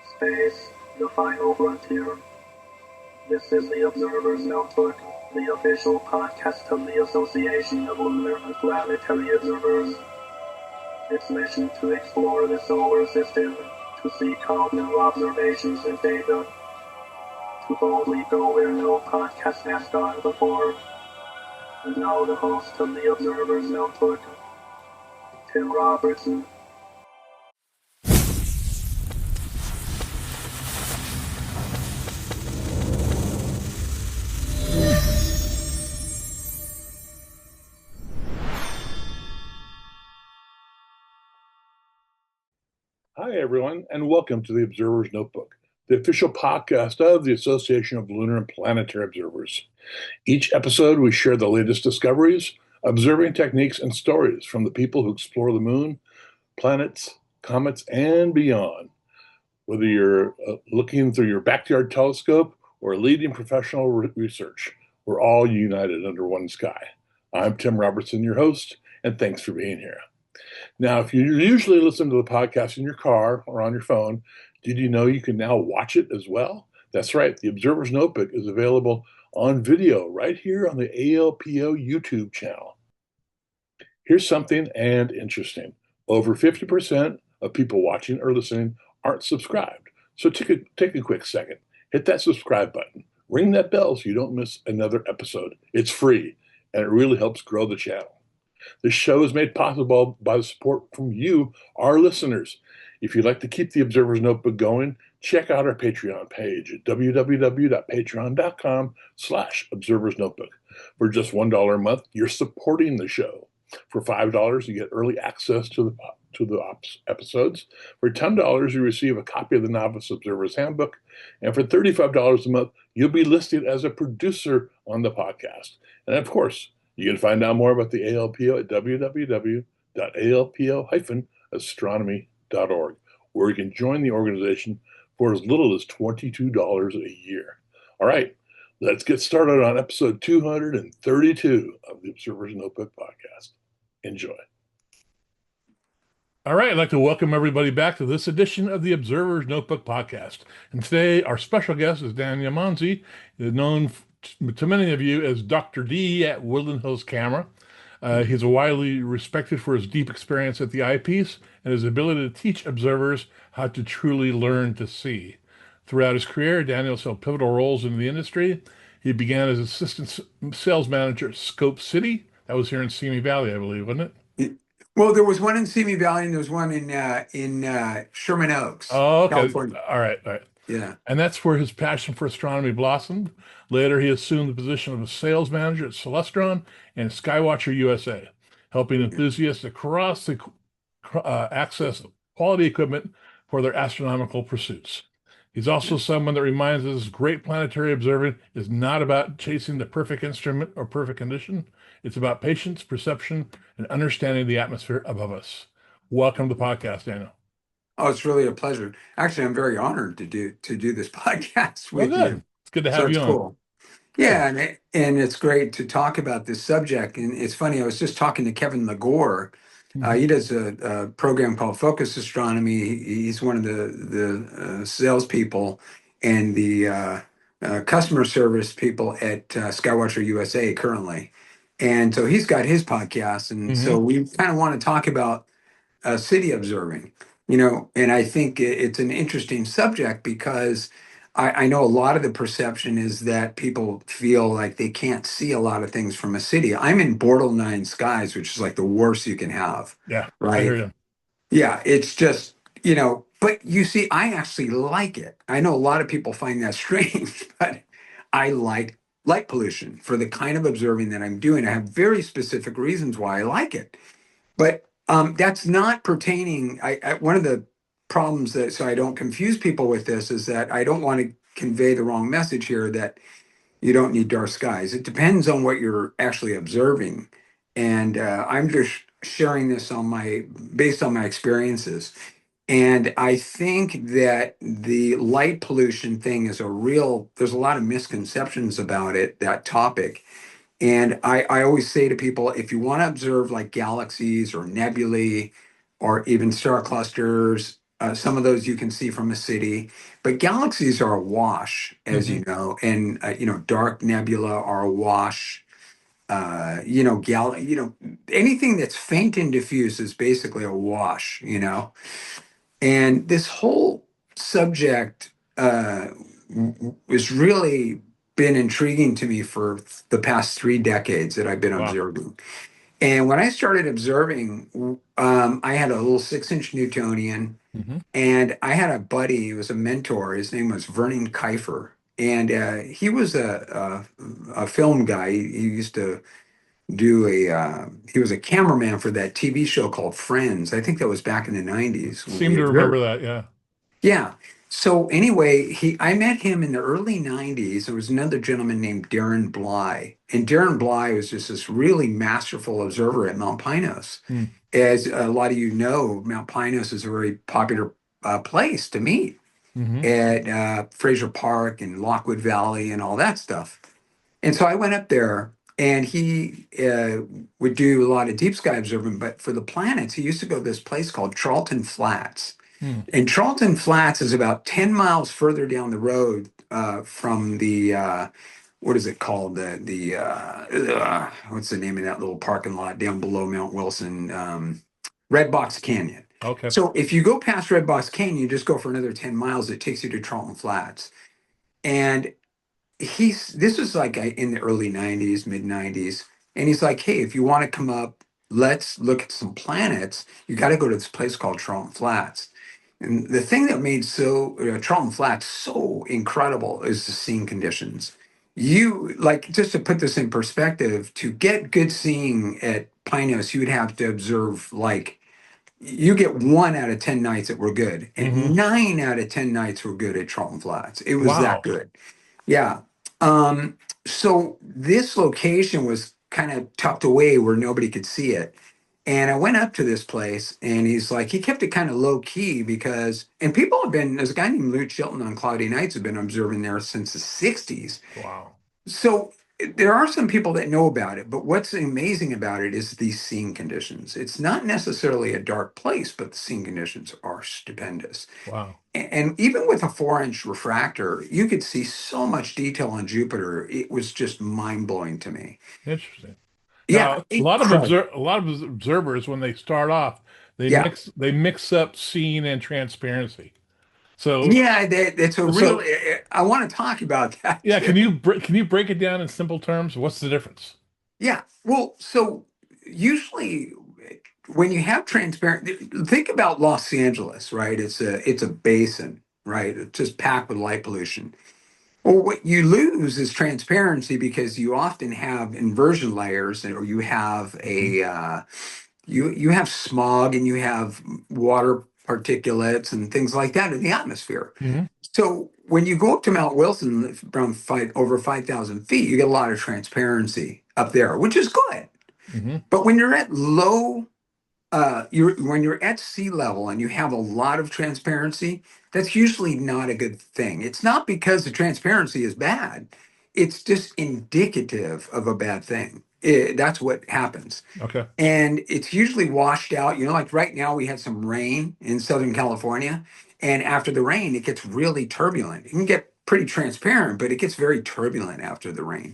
Space, the final frontier. This is the Observer's Notebook, the official podcast of the Association of Lunar and Planetary Observers. Its mission to explore the solar system, to seek out new observations and data, to boldly go where no podcast has gone before. And now the host of the Observer's Notebook, Tim Robertson. Hi, everyone, and welcome to the Observer's Notebook, the official podcast of the Association of Lunar and Planetary Observers. Each episode, we share the latest discoveries, observing techniques, and stories from the people who explore the moon, planets, comets, and beyond. Whether you're looking through your backyard telescope or leading professional research, we're all united under one sky. I'm Tim Robertson, your host, and thanks for being here. Now, if you usually listen to the podcast in your car or on your phone, did you know you can now watch it as well? That's right. The Observer's Notebook is available on video right here on the ALPO YouTube channel. Here's something and interesting. Over 50% of people watching or listening aren't subscribed. So take a quick second. Hit that subscribe button. Ring that bell so you don't miss another episode. It's free, and it really helps grow the channel. This show is made possible by the support from you, our listeners. If you'd like to keep the Observer's Notebook going, check out our Patreon page at www.patreon.com/Observer's Notebook. For just $1 a month, you're supporting the show. For $5, you get early access to the episodes. For $10, you receive a copy of the Novice Observer's Handbook. And for $35 a month, you'll be listed as a producer on the podcast. And of course, you can find out more about the ALPO at www.alpo-astronomy.org, where you can join the organization for as little as $22 a year. All right, let's get started on episode 232 of the Observer's Notebook podcast. Enjoy. All right, I'd like to welcome everybody back to this edition of the Observer's Notebook podcast. And today, our special guest is Daniel Monzi, known to many of you as Dr. D at Woodland Hills Camera. He's widely respected for his deep experience at the eyepiece and his ability to teach observers how to truly learn to see. Throughout his career, Daniel's held pivotal roles in the industry. He began as assistant sales manager at Scope City. That was here in Simi Valley, I believe, wasn't it? Well, there was one in Simi Valley and there was one in Sherman Oaks, California. All right. Yeah. And that's where his passion for astronomy blossomed. Later, he assumed the position of a sales manager at Celestron and Skywatcher USA, helping enthusiasts across the access quality equipment for their astronomical pursuits. He's also someone that reminds us great planetary observing is not about chasing the perfect instrument or perfect condition. It's about patience, perception, and understanding the atmosphere above us. Welcome to the podcast, Daniel. Oh, it's really a pleasure. Actually, I'm very honored to do this podcast with you. It's good to have you on. Cool. Yeah, and it's great to talk about this subject. And it's funny, I was just talking to Kevin Legore. He does a program called Focus Astronomy. He's one of the salespeople and the customer service people at Skywatcher USA currently. And so he's got his podcast. And so we kind of want to talk about city observing. And I think it's an interesting subject because I know a lot of the perception is that people feel like they can't see a lot of things from a city. I'm in borderline skies, which is like the worst you can have. Yeah, right. I hear you. Yeah, it's just, but you see, I actually like it. I know a lot of people find that strange, but I like light pollution for the kind of observing that I'm doing. I have very specific reasons why I like it. But that's not pertaining. One of the problems so I don't confuse people with this is that I don't want to convey the wrong message here that you don't need dark skies. It depends on what you're actually observing. And I'm just sharing this based on my experiences. And I think that the light pollution thing is there's a lot of misconceptions about it, that topic. And I always say to people, if you want to observe like galaxies or nebulae or even star clusters, Some of those you can see from a city, but galaxies are awash, as Hmm. you know, and dark nebula are awash. Anything that's faint and diffuse is basically a wash. And this whole subject has really been intriguing to me for the past 3 decades that I've been Wow. observing. And when I started observing, I had a little 6-inch Newtonian, Hmm. and I had a buddy, he was a mentor. His name was Vernon Kiefer. And he was a film guy. He used to he was a cameraman for that TV show called Friends. I think that was back in the 90s when Seem we to observed. remember that. Yeah. Yeah. So anyway, I met him in the early 90s. There was another gentleman named Darren Bly. And Darren Bly was just this really masterful observer at Mount Pinos. Hmm. As a lot of you know, Mount Pinos is a very popular place to meet Hmm. at Fraser Park and Lockwood Valley and all that stuff. And so I went up there, and he would do a lot of deep sky observing, but for the planets, he used to go to this place called Charlton Flats. Hmm. And Charlton Flats is about 10 miles further down the road from what is it called? What's the name of that little parking lot down below Mount Wilson? Red Box Canyon. Okay. So if you go past Red Box Canyon, you just go for another 10 miles, it takes you to Charlton Flats. And this was like in the early 90s, mid 90s. And he's like, hey, if you want to come up, let's look at some planets. You got to go to this place called Charlton Flats. And the thing that made Charlton Flats so incredible is the seeing conditions. You like, just to put this in perspective, to get good seeing at Pinos, you would have to observe, like, you get 1 out of 10 nights that were good, Hmm. and 9 out of 10 nights were good at Charlton Flats. It was that Wow. good. Yeah. So this location was kind of tucked away where nobody could see it. And I went up to this place, and he kept it kind of low key and people there's a guy named Lou Chilton on Cloudy Nights who've been observing there since the 60s. Wow. So there are some people that know about it, but what's amazing about it is these seeing conditions. It's not necessarily a dark place, but the seeing conditions are stupendous. Wow. And even with a 4-inch refractor, you could see so much detail on Jupiter. It was just mind blowing to me. Interesting. Yeah, Now, incredible. a lot of observers, when they start off, Yeah, they mix up seeing and transparency. So, yeah, that's a real. so I want to talk about that yeah, too. can you break it down in simple terms? What's the difference? Yeah, well, so usually when you have transparent, think about Los Angeles, right? It's a basin, right? It's just packed with light pollution. Well, what you lose is transparency because you often have inversion layers, or you have Hmm. you have smog, and you have water particulates and things like that in the atmosphere. Hmm. So when you go up to Mount Wilson, around over 5,000 feet, you get a lot of transparency up there, which is good. Hmm. But when you're at when you're at sea level and you have a lot of transparency, that's usually not a good thing. It's not because the transparency is bad; it's just indicative of a bad thing. That's what happens, Okay. and it's usually washed out. Like right now, we had some rain in Southern California, and after the rain, it gets really turbulent. It can get pretty transparent, but it gets very turbulent after the rain.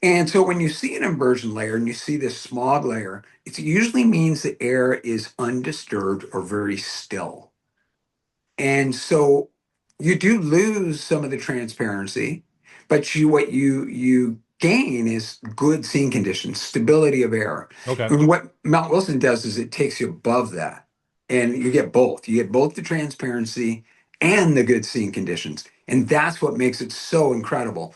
And so when you see an inversion layer and you see this smog layer, it usually means the air is undisturbed or very still. And so you do lose some of the transparency, but what you gain is good seeing conditions, stability of air. Okay. And what Mount Wilson does is it takes you above that, and you get both. You get both the transparency and the good seeing conditions, and that's what makes it so incredible.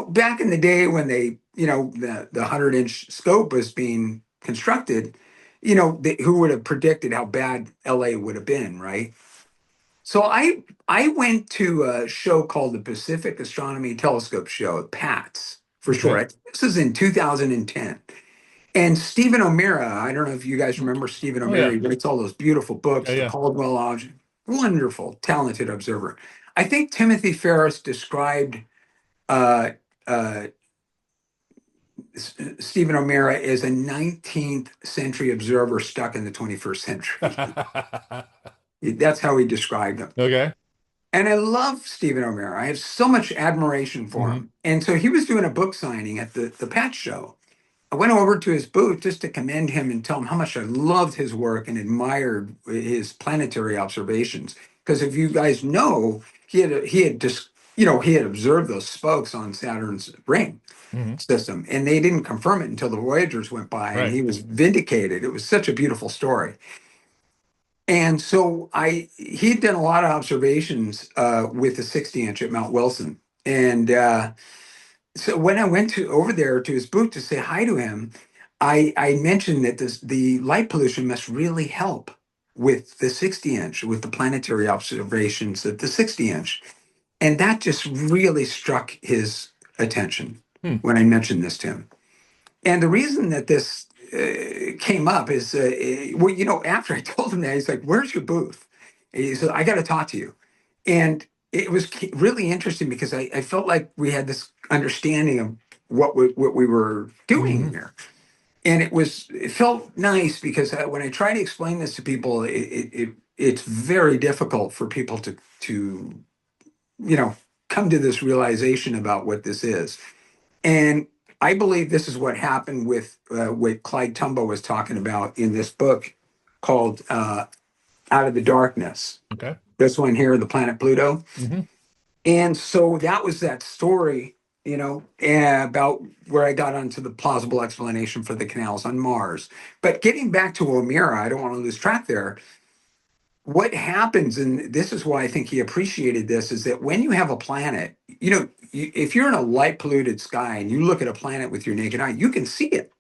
Back in the day when the 100-inch scope was being constructed, who would have predicted how bad LA would have been, right? So I went to a show called the Pacific Astronomy Telescope Show, PATS for Okay. short. This is in 2010. And Stephen O'Meara, I don't know if you guys remember Stephen Oh O'Meara, yeah. he writes all those beautiful Yeah, books, the yeah. Caldwell Object, wonderful, talented observer. I think Timothy Ferris described uh, uh, Stephen O'Meara as a 19th century observer stuck in the 21st century. That's how he described them. Okay. And I love Stephen O'Meara. I have so much admiration for Hmm. him. And so he was doing a book signing at the Pat Show. I went over to his booth just to commend him and tell him how much I loved his work and admired his planetary observations. Because if you guys know, he had just he had observed those spokes on Saturn's ring Hmm. system, and they didn't confirm it until the Voyagers went by, and Right. he was vindicated. It was such a beautiful story. And so he'd done a lot of observations with the 60 inch at Mount Wilson, and so when I went to over there to his booth to say hi to him, I mentioned that the light pollution must really help with the 60 inch, with the planetary observations at the 60 inch. And that just really struck his attention Hmm. when I mentioned this to him. And the reason that this came up is, well, after I told him that, he's like, "Where's your booth?" And he said, "I got to talk to you." And it was really interesting because I felt like we had this understanding of what we were doing Hmm. here. And it felt nice because when I try to explain this to people, it's very difficult for people to come to this realization about what this is. And I believe this is what happened with what Clyde Tombaugh was talking about in this book called Out of the Darkness. Okay. This one here, The Planet Pluto. Hmm. And so that was that story, about where I got onto the plausible explanation for the canals on Mars. But getting back to O'Meara, I don't want to lose track there. What happens, and this is why I think he appreciated this, is that when you have a planet, if you're in a light polluted sky and you look at a planet with your naked eye, you can see it.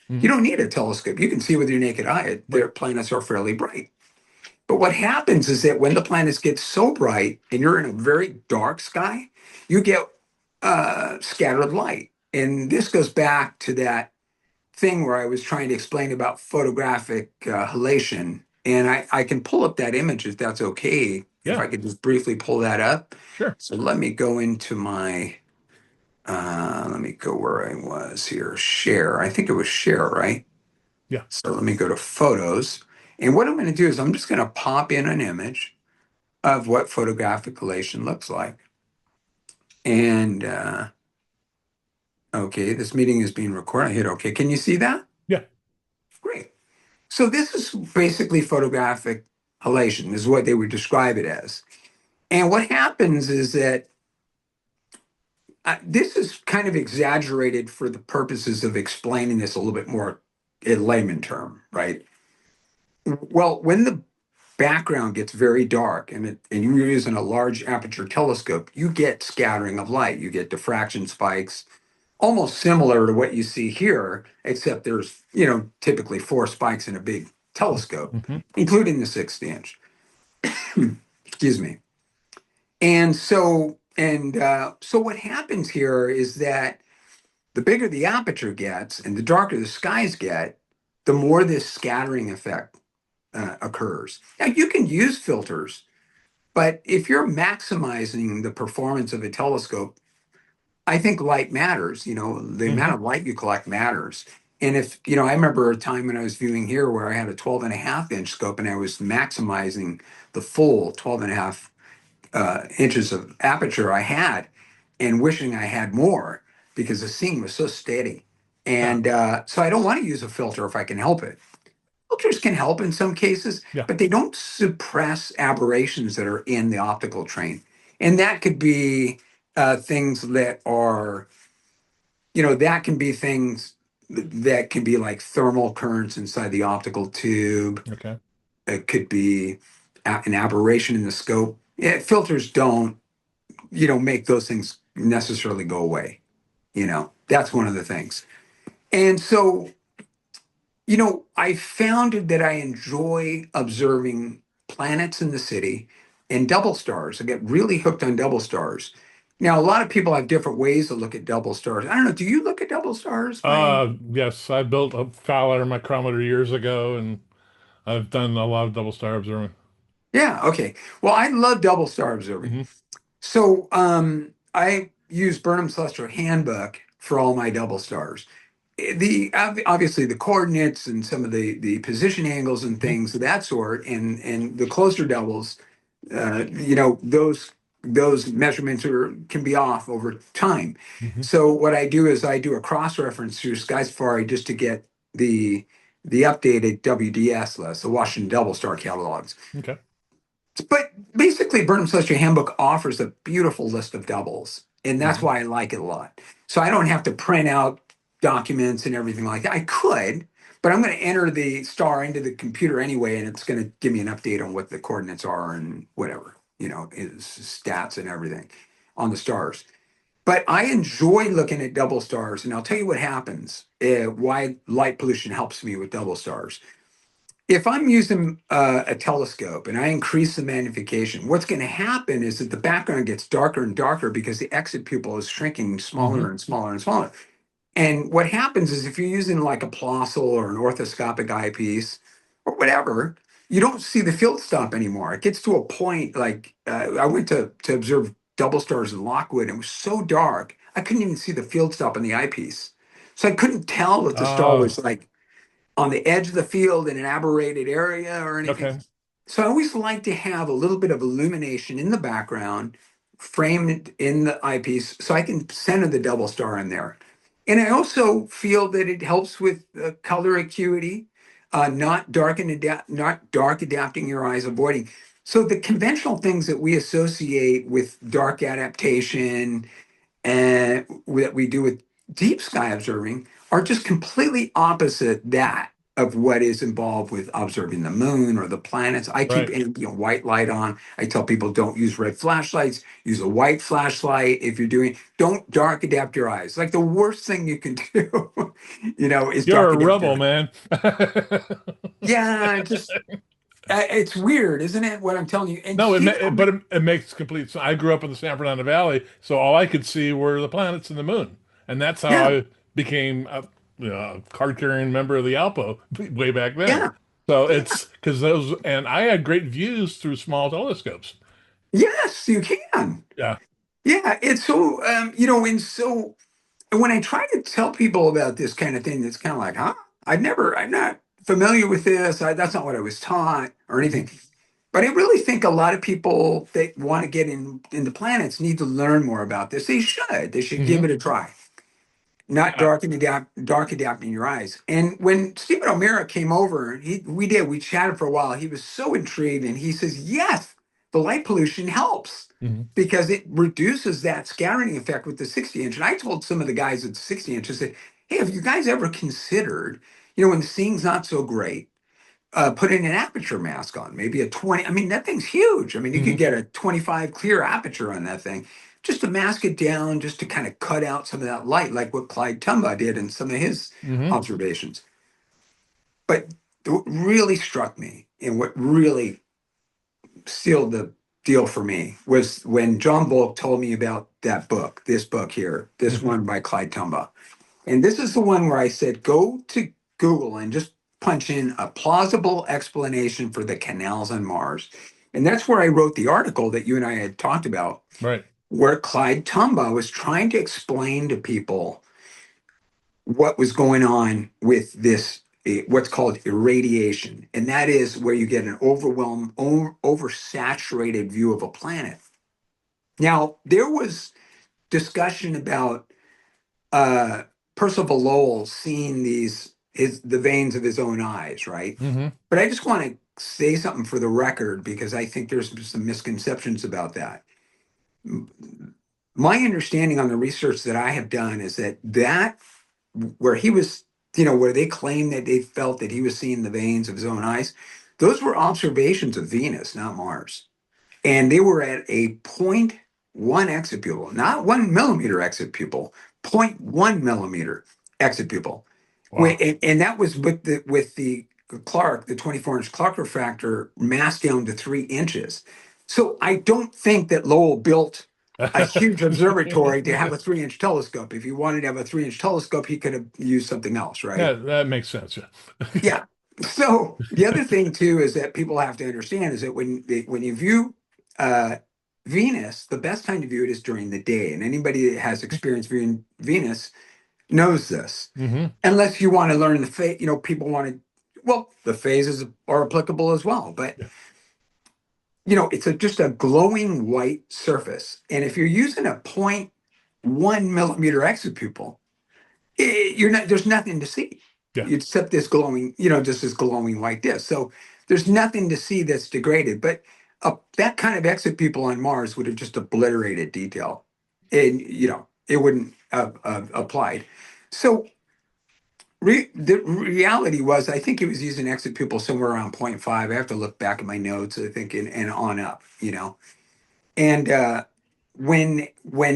You Hmm. don't need a telescope. You can see with your naked eye. Right. Their planets are fairly bright. But what happens is that when the planets get so bright and you're in a very dark sky, you get scattered light. And this goes back to that thing where I was trying to explain about photographic halation. And I can pull up that image if that's okay, if Yeah. I could just briefly pull that up. Sure. So let me go into let me go where I was here, share. I think it was share, right? Yeah. So let me go to photos. And what I'm going to do is I'm just going to pop in an image of what photographic halation looks like. And okay, this meeting is being recorded. I hit okay. Can you see that? Yeah. Great. So this is basically photographic halation, is what they would describe it as. And what happens is that this is kind of exaggerated for the purposes of explaining this a little bit more in layman term, right? Well, when the background gets very dark and you're using a large aperture telescope, you get scattering of light. You get diffraction spikes, almost similar to what you see here, except there's, typically four spikes in a big telescope, Hmm. including the 60 inch. Excuse me. And so what happens here is that the bigger the aperture gets and the darker the skies get, the more this scattering effect occurs. Now, you can use filters, but if you're maximizing the performance of a telescope, I think light matters. The amount Hmm. of light you collect matters. And if, I remember a time when I was viewing here where I had a 12 and a half inch scope and I was maximizing the full 12 and a half inches of aperture I had and wishing I had more because the scene was so steady. Yeah. And so I don't want to use a filter if I can help it. Filters can help in some cases, Yeah. but they don't suppress aberrations that are in the optical train. And that could be things that are, that can be things that can be like thermal currents inside the optical tube. Okay. It could be an aberration in the scope. Yeah, filters don't, make those things necessarily go away. That's one of the things. And so I found that I enjoy observing planets in the city and double stars. I get really hooked on double stars. Now, a lot of people have different ways to look at double stars. I don't know. Do you look at double stars by any? Yes, I built a Fowler micrometer years ago, and I've done a lot of double star observing. Yeah. Okay. Well, I love double star observing. Hmm. So I use Burnham's Celestial Handbook for all my double stars. Obviously the coordinates and some of the position angles and Mhm. things of that sort, and the closer doubles, those measurements can be off over time. Mhm. So what I do is I do a cross reference through Sky Safari just to get the the updated WDS list, the Washington Double Star catalogs. Okay. But basically, Burnham Celestial Handbook offers a beautiful list of doubles, and that's Mhm. why I like it a lot. So I don't have to print out documents and everything like that. I could, but I'm going to enter the star into the computer anyway, and it's going to give me an update on what the coordinates are and whatever, is stats and everything on the stars. But I enjoy looking at double stars, and I'll tell you what happens, why light pollution helps me with double stars. If I'm using a telescope and I increase the magnification, what's going to happen is that the background gets darker and darker because the exit pupil is shrinking smaller Mhm. and smaller and smaller. And what happens is if you're using like a Plossl or an orthoscopic eyepiece or whatever, you don't see the field stop anymore. It gets to a point like I went to observe double stars in Lockwood, and it was so dark I couldn't even see the field stop in the eyepiece. So I couldn't tell if the star Oh, was like on the edge of the field in an aberrated area or anything. okay. So I always like to have a little bit of illumination in the background, framed in the eyepiece, so I can center the double star in there. And I also feel that it helps with color acuity, not dark adapting your eyes, avoiding. So the conventional things that we associate with dark adaptation and that we do with deep sky observing are just completely opposite that of what is involved with observing the moon or the planets. I keep Right. white light on. I tell people don't use red flashlights, use a white flashlight. If you're doing, don't dark adapt your eyes. Like the worst thing you can do, is You're dark a adapt your rebel, eyes. man. Yeah, just it's weird, isn't it? What I'm telling you. And No, Stephen, but it makes complete sense. I grew up in the San Fernando Valley, so all I could see were the planets and the moon, and that's how yeah, I became a card-carrying member of the Alpo way back then. yeah, So yeah. it's because those, and I had great views through small telescopes. Yes, you can. Yeah. Yeah, it's so and so when I try to tell people about this kind of thing, it's kind of like, huh? I'm not familiar with this. That's not what I was taught or Mhm. anything. But I really think a lot of people that want to get into planets need to learn more about this. They should. They should give Mhm. it a try. Not Yeah. dark adapting your eyes. And when Stephen O'Meara came over, we chatted for a while. He was so intrigued, and he says, yes, the light pollution helps Mhm. because it reduces that scattering effect with the 60 inch. And I told some of the guys at the 60 inch, I said, hey, have you guys ever considered, when the seeing's not so great, putting an aperture mask on, maybe a 20. I mean, that thing's huge. I mean, you could Mhm. get a 25 clear aperture on that thing just to mask it down, just to kind of cut out some of that light, like what Clyde Tombaugh did in some of his Mhm. observations. But what really struck me and what really sealed the deal for me was when John Volk told me about that book, this book here, this Mhm. one by Clyde Tombaugh. And this is the one where I said, go to Google and just punch in a plausible explanation for the canals on Mars. And that's where I wrote the article that you and I had talked about, Right. where Clyde Tombaugh was trying to explain to people what was going on with this, what's called irradiation. And that is where you get an oversaturated view of a planet. Now, there was discussion about uh, Percival Lowell seeing the veins of his own eyes, right? Mhm. But I just want to say something for the record because I think there's some misconceptions about that. My understanding on the research that I have done is that where he was, where they claim that they felt that he was seeing the veins of his own eyes, those were observations of Venus, not Mars. And they were at a point 0.1 exit pupil, not 1 millimeter exit pupil, 0.1 millimeter exit pupil. Wow. And that was with the Clark, the 24-inch Clark refractor masked down to 3 inches. So I don't think that Lowell built a huge observatory to have a 3-inch telescope. If he wanted to have a 3-inch telescope, he could have used something else, right? That makes sense. Yeah. Yeah. So the other thing too is that people have to understand is that when you view uh, Venus, the best time to view it is during the day. And anybody that has experience viewing Venus knows this. Hmm. Unless you want to learn the phase, people want to, well, the phases are applicable as well. But, Yeah. it's just a glowing white surface. And if you're using a 0.1 millimeter exopupil, there's nothing to see Yeah. except this glowing, just this glowing white disk. So there's nothing to see that's degraded. But that kind of exopupil on Mars would have just obliterated detail, and it wouldn't have applied. So the reality was, I think it was using exopupil somewhere around zero point 0.5. I have to look back at my notes, I think, and on up, and when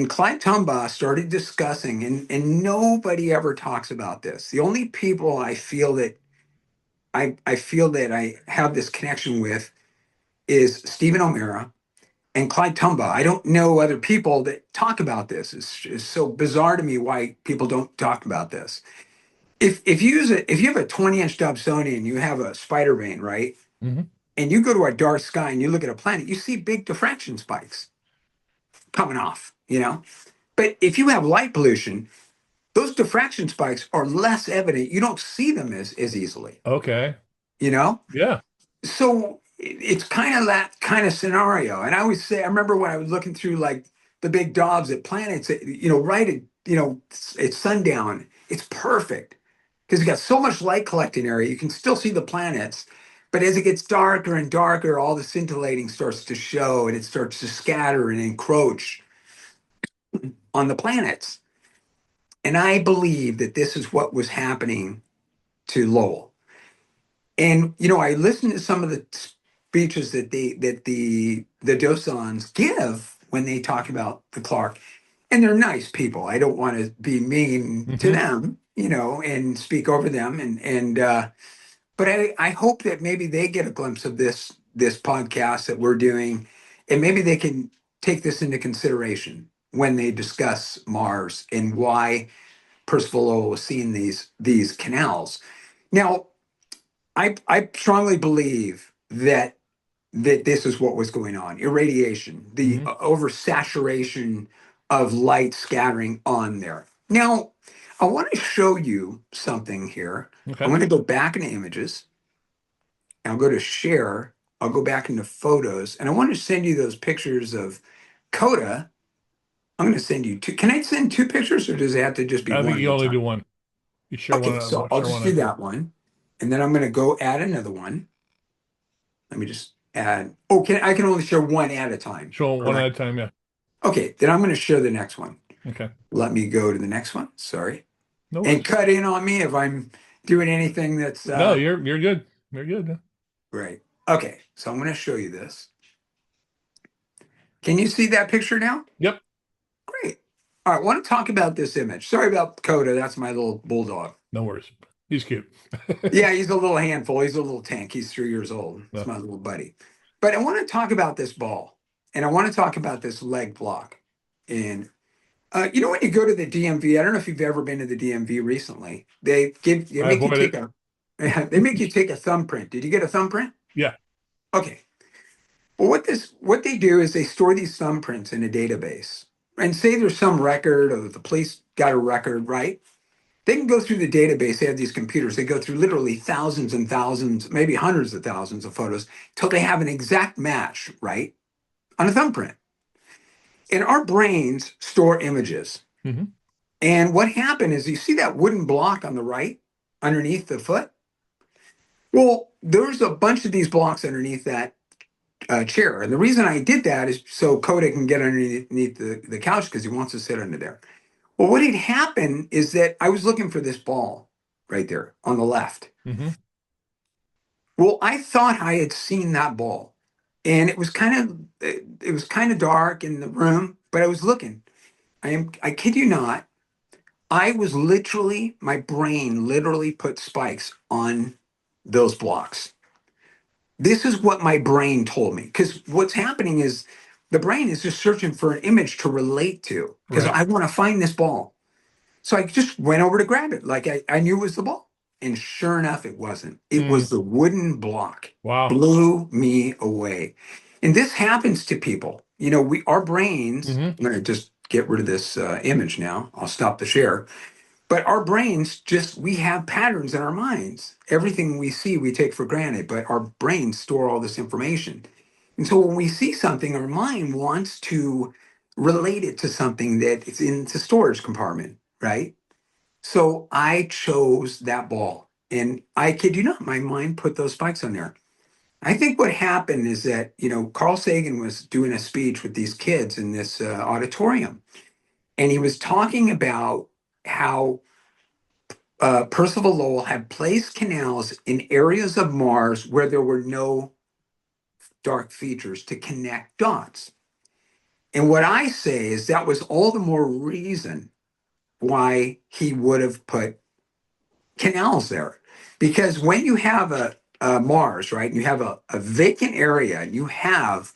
Clyde Tombaugh started discussing, and nobody ever talks about this. The only people I feel that I have this connection with is Stephen O'Mara and Clyde Tombaugh. I don't know other people that talk about this. It's so bizarre to me why people don't talk about this. If you have a 20-inch Dobsonian, you have a spider vane, right? Hmm. And you go to a dark sky and you look at a planet, you see big diffraction spikes coming off. But if you have light pollution, those diffraction spikes are less evident. You don't see them as easily, Okay. you know? Yeah. So it's kind of that kind of scenario. And I always say, I remember when I was looking through like the big Dobbs at planets, right at, it's sundown, it's perfect because you got so much light collecting area. You can still see the planets. But as it gets darker and darker, all the scintillating starts to show and it starts to scatter and encroach on the planets. And I believe that this is what was happening to Lowell. And I listened to some of the speeches that the docents give when they talk about the Clark, and they're nice people. I don't want to be mean to Hmm. them, and speak over them. But I hope that maybe they get a glimpse of this podcast that we're doing, and maybe they can take this into consideration when they discuss Mars and why Percival Lowell was seeing these canals. Now, I strongly believe that this is what was going on: irradiation, the Hmm. oversaturation of light scattering on there. Now, I want to show you something here. I'm Okay. going to go back into images. I'll go to share. I'll go back into photos, and I want to send you those pictures of Coda. I'm going to send you two. Can I send two pictures, or does it have to just be I think one at you a only time? do one. You share Okay, so I'll share just one do at a time. that one, and then I'm going to go add another one. Let me just add. Oh, I can only share one at a time. Show one at Correct. a time. Yeah. Okay, then I'm going to share the next one. Okay. Let me go to the next one. Sorry, No and worries. cut in on me if I'm doing anything that's No, you're good. You're good. right. Okay, so I'm going to show you this. Can you see that picture now? Yep. Great. All right, I want to talk about this image. Sorry about Coda. That's my little bulldog. No worries. He's cute. Yeah, he's a little handful. He's a little tank. He's 3 years old. It's No. my little buddy. But I want to talk about this ball, and I want to talk about this leg block. And when you go to the DMV, I don't know if you've ever been to the DMV recently. They I make you avoid take it. a they make you take a thumbprint. Did you get a thumbprint? Yeah. Okay. Well, what they do is they store these thumbprints in a database. And say there's some record, or the police got a record, right? They can go through the database. They have these computers. They go through literally thousands and thousands, maybe hundreds of thousands of photos till they have an exact match, right, on a thumbprint. And our brains store images. Hmm. And what happened is, you see that wooden block on the right underneath the foot? Well, there's a bunch of these blocks underneath that chair. And the reason I did that is so Coda can get underneath the couch because he wants to sit under there. Well, what had happened is that I was looking for this ball right there on the left. Hmm. Well, I thought I had seen that ball, and it was kind of dark in the room, but I was looking. I kid you not, I was literally, my brain literally put spikes on those blocks. This is what my brain told me, because what's happening is the brain is just searching for an image to relate to, because Right. I want to find this ball. So I just went over to grab it, like I knew it was the ball. And sure enough, it wasn't. It Mm. was the wooden block. Wow. Blew me away. And this happens to people. Our brains, Hmm. I'm going to just get rid of this image now. I'll stop the share. But our brains we have patterns in our minds. Everything we see, we take for granted, but our brains store all this information. And so when we see something, our mind wants to relate it to something that is in the storage compartment, right? So I chose that ball. And I kid you not, my mind put those spikes on there. I think what happened is that, Carl Sagan was doing a speech with these kids in this auditorium, and he was talking about how Percival Lowell had placed canals in areas of Mars where there were no dark features to connect dots. And what I say is that was all the more reason why he would have put canals there. Because when you have a Mars, right, and you have a vacant area, and you have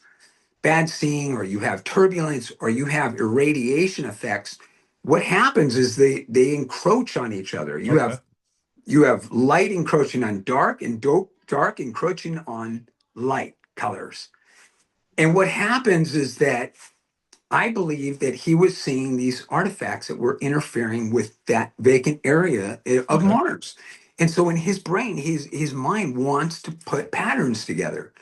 bad seeing, or you have turbulence, or you have irradiation effects, what happens is they encroach on each other. Okay. You have light encroaching on dark, and dark encroaching on light colors. And what happens is that I believe that he was seeing these artifacts that were interfering with that vacant area of Okay. Mars. And so in his brain, his mind wants to put patterns together.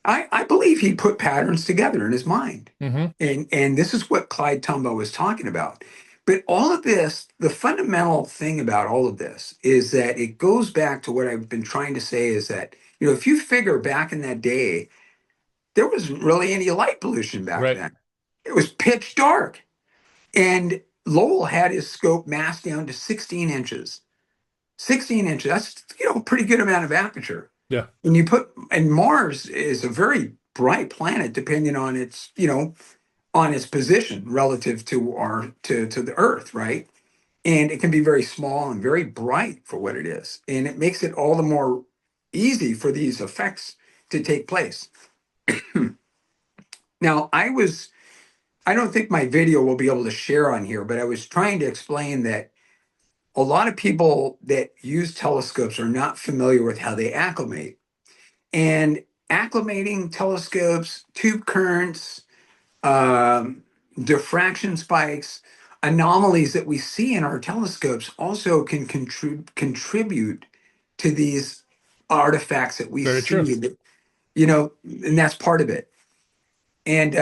I believe he put patterns together in his mind. Mm-hmm. And this is what Clyde Tombaugh was talking about. But all of this, the fundamental thing about all of this is that it goes back to what I've been trying to say is that, if you figure back in that day, there wasn't really any light pollution back Right. then. It was pitch dark. And Lowell had his scope masked down to 16 inches. 16 inches, that's, a pretty good amount of aperture. Yeah. And Mars is a very bright planet depending on its, on its position relative to the Earth, right? And it can be very small and very bright for what it is. And it makes it all the more easy for these effects to take place. Now, I don't think my video will be able to share on here, but I was trying to explain that a lot of people that use telescopes are not familiar with how they acclimate. And acclimating telescopes, tube currents, diffraction spikes, anomalies that we see in our telescopes also can contribute to these artifacts that we Very true. see, and that's part of it. And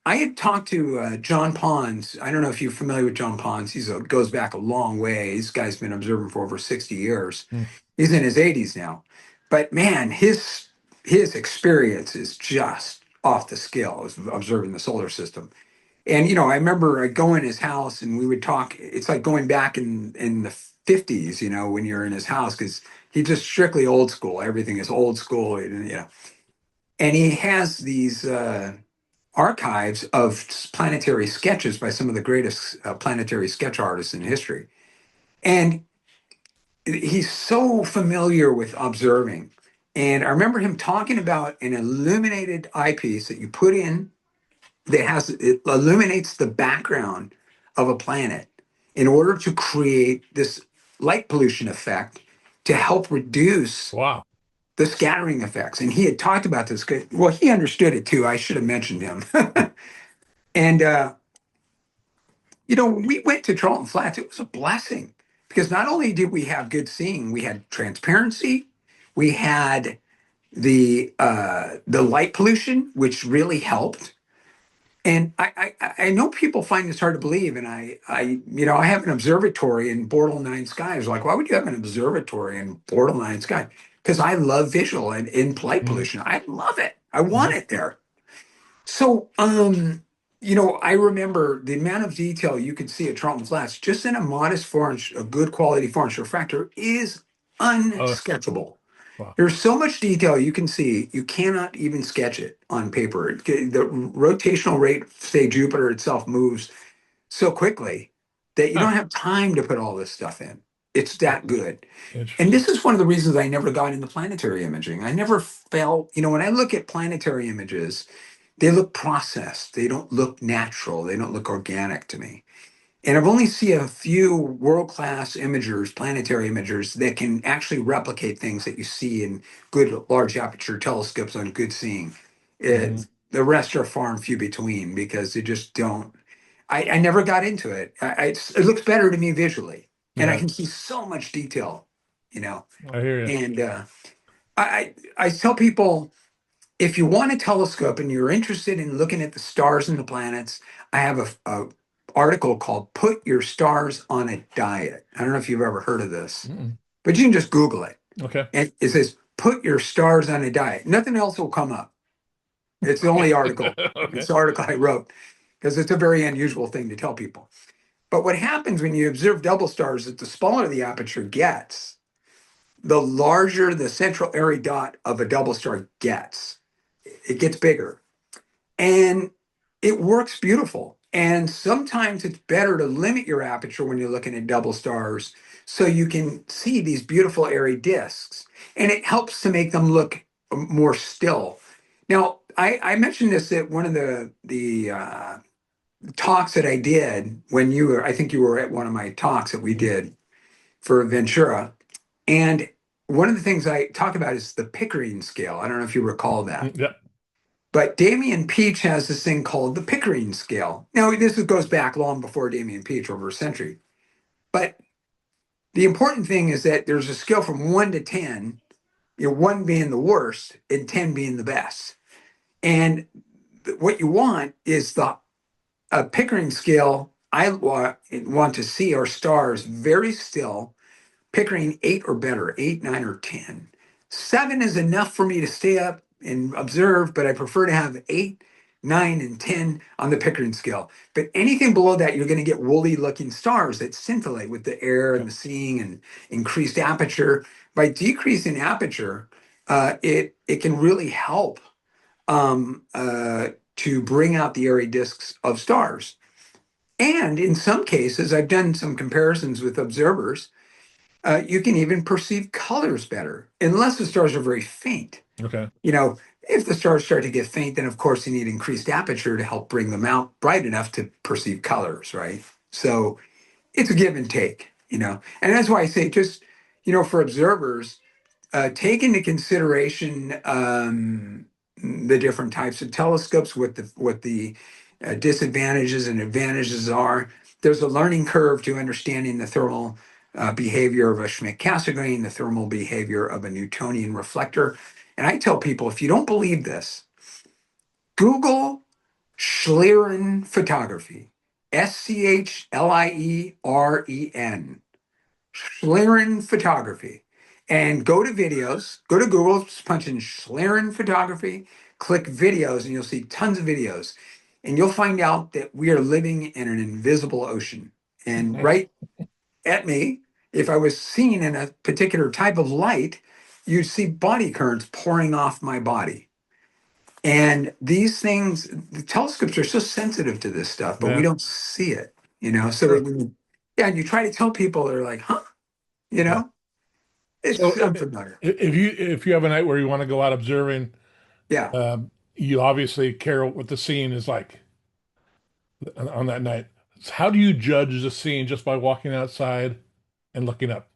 I had talked to John Pons. I don't know if you're familiar with John Pons. Goes back a long way. This guy's been observing for over 60 years. Mm. He's in his 80s now. But man, his experience is just off the scale of observing the solar system. And I remember I'd go in his house and we would talk. It's like going back in the 50s, when you're in his house, because he's just strictly old school. Everything is old school, and he has these archives of planetary sketches by some of the greatest planetary sketch artists in history. And he's so familiar with observing. And I remember him talking about an illuminated eyepiece that you put in it illuminates the background of a planet in order to create this light pollution effect to help reduce Wow. the scattering effects. And he had talked about this. Well, he understood it too. I should have mentioned him. And, when we went to Charlton Flats, it was a blessing because not only did we have good seeing, we had transparency, we had the light pollution, which really helped. And I know people find this hard to believe, and I have an observatory in borderline skies. Like, why would you have an observatory in borderline sky? Because I love visual and in light Mm-hmm. pollution. I love it. I want it there. So, I remember the amount of detail you could see at Charlton Flats, just in a modest a good quality French refractor, is unsketchable. Wow. There's so much detail you can see, you cannot even sketch it on paper. The rotational rate, say Jupiter itself, moves so quickly that you Huh. don't have time to put all this stuff in. It's that good. And Interesting. this is one of the reasons I never got into planetary imaging. I never felt, when I look at planetary images, they look processed. They don't look natural. They don't look organic to me. And I've only seen a few world-class imagers, planetary imagers, that can actually replicate things that you see in good large aperture telescopes on good seeing. Mhm. The rest are far and few between because they just don't. I never got into it. It looks better to me visually. and I Yeah, can see so much detail, you know. I hear you. And I tell people, if you want a telescope and you're interested in looking at the stars and the planets, I have a article called "Put Your Stars on a Diet." I don't know if you've ever heard of this, Mm-mm. but you can just Google it. Okay. And it says, "Put your stars on a diet." Nothing else will come up. It's the only article. It's Okay. the article I wrote because it's a very unusual thing to tell people. But what happens when you observe double stars is that the smaller the aperture gets, the larger the central area dot of a double star gets. It gets bigger. And it works beautiful. And sometimes it's better to limit your aperture when you're looking at double stars so you can see these beautiful airy disks. And it helps to make them look more still. Now, I mentioned this at one of the talks that I did when you were, I think you were at one of my talks that we did for Ventura. And one of the things I talk about is the Pickering scale. I don't know if you recall that. Yep. But Damian Peach has this thing called the Pickering scale. Now, goes back long before Damian Peach, over a century. But the important thing is that there's a scale from 1 to 10, 1 being the worst and 10 being the best. And what you want is the Pickering scale. I want to see our stars very still, Pickering 8 or better, 8, 9, or 10. 7 is enough for me to stay up and observe, but I prefer to have 8, 9, and 10 on the Pickering scale. But anything below that, you're going to get woolly looking stars that scintillate with the air and Okay. the seeing and increased aperture. By decreasing aperture, it can really help to bring out the airy disks of stars. And in some cases, I've done some comparisons with observers. You can even perceive colors better, unless the stars are very faint. Okay. If the stars start to get faint, then of course you need increased aperture to help bring them out bright enough to perceive colors, right? So it's a give and take. And that's why I say just, for observers, take into consideration the different types of telescopes, what the disadvantages and advantages are. There's a learning curve to understanding the thermal behavior of a Schmidt-Cassegrain, the thermal behavior of a Newtonian reflector. And I tell people, if you don't believe this, Google Schlieren photography, Schlieren. Schlieren photography. And go to videos, go to Google, just punch in Schlieren photography, click videos, and you'll see tons of videos. And you'll find out that we are living in an invisible ocean. And right at me, if I was seen in a particular type of light, you'd see body currents pouring off my body. And these things, the telescopes are so sensitive to this stuff, but we Yeah. don't see it. So that Sure. yeah, and you try to tell people, they're like, huh? You Yeah. know, So it's unfamiliar. if you have a night where you want to go out observing, Yeah. you obviously care what the scene is like on that night. So how do you judge the scene just by walking outside and looking up?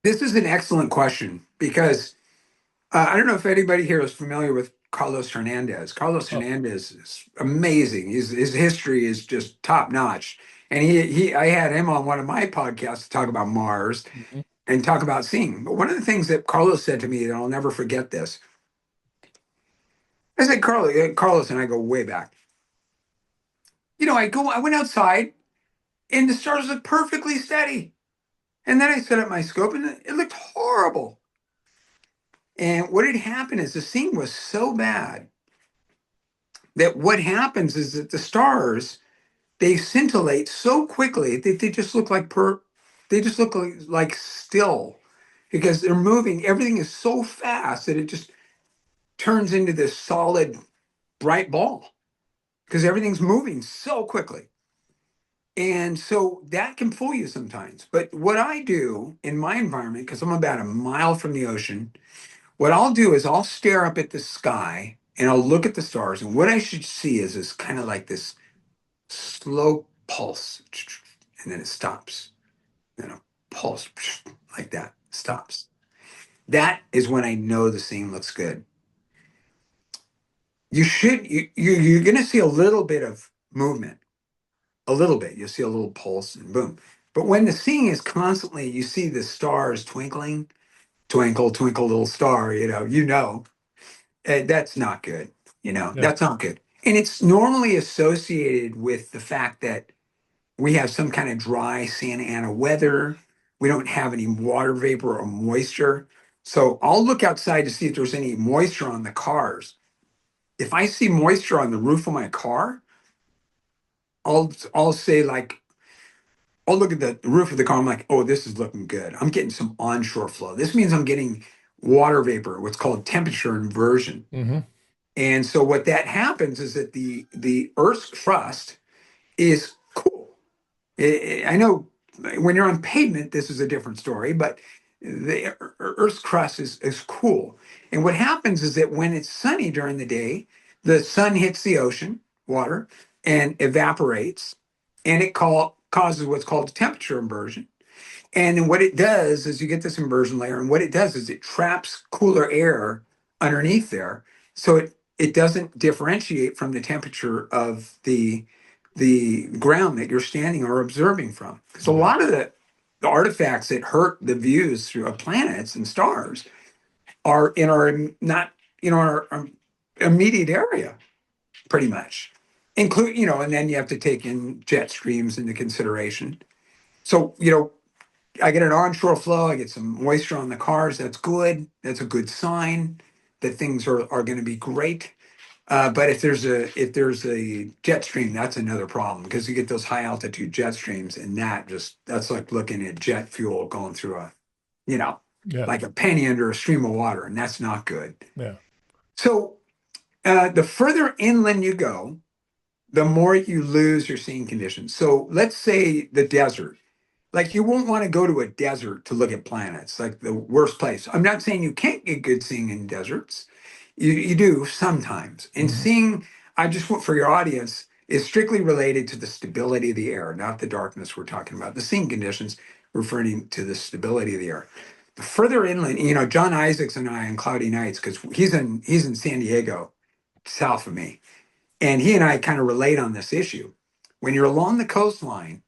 This is an excellent question because I don't know if anybody here is familiar with Carlos Hernandez. Carlos Oh. Hernandez is amazing. His history is just top notch. And I had him on one of my podcasts to talk about Mars Mhm. and talk about seeing. But one of the things that Carlos said to me, and I'll never forget this, I said, Carlos and I go way back. I went outside and the stars looked perfectly steady. And then I set up my scope and it looked horrible. And what had happened is the scene was so bad that what happens is that the stars, they scintillate so quickly that they just look like still, because they're moving. Everything is so fast that it just turns into this solid bright ball because everything's moving so quickly. And so that can fool you sometimes. But what I do in my environment, because I'm about a mile from the ocean, what I'll do is I'll stare up at the sky and I'll look at the stars. And what I should see is this kind of like this slow pulse. And then it stops. Then a pulse like that stops. That is when I know the scene looks good. You're going to see a little bit of movement, a little bit. You'll see a little pulse and boom. But when the seeing is constantly, you see the stars twinkling, twinkle, twinkle, little star, that's not good. Yeah. That's not good. And it's normally associated with the fact that we have some kind of dry Santa Ana weather. We don't have any water vapor or moisture. So I'll look outside to see if there's any moisture on the cars. If I see moisture on the roof of my car, I'll say like, I'll look at the roof of the car. I'm like, oh, this is looking good. I'm getting some onshore flow. This means I'm getting water vapor, what's called temperature inversion. Hmm. And so what that happens is that the Earth's crust is cool. I know when you're on pavement, this is a different story, but the Earth's crust is cool. And what happens is that when it's sunny during the day, the sun hits the ocean water and evaporates, and it causes what's called temperature inversion. And then what it does is you get this inversion layer, and what it does is it traps cooler air underneath there, so it doesn't differentiate from the temperature of the ground that you're standing or observing from. Because a Yeah. lot of the artifacts that hurt the views through of planets and stars are in our not our immediate area, pretty much. Include, and then you have to take in jet streams into consideration. So, I get an onshore flow, I get some moisture on the cars. That's good. That's a good sign that things are going to be great. But if there's a jet stream, that's another problem because you get those high altitude jet streams, and that's like looking at jet fuel going through you know, Yeah. like a penny under a stream of water, and that's not good. Yeah. So the further inland you go, the more you lose your seeing conditions. So let's say the desert. Like you won't want to go to a desert to look at planets, like the worst place. I'm not saying you can't get good seeing in deserts. You do sometimes. And Hmm. seeing, I just want for your audience, is strictly related to the stability of the air, not the darkness we're talking about. The seeing conditions referring to the stability of the air. The further inland, John Isaacs and I on cloudy nights, because he's in San Diego, south of me, and he and I kind of relate on this issue. When you're along the coastline,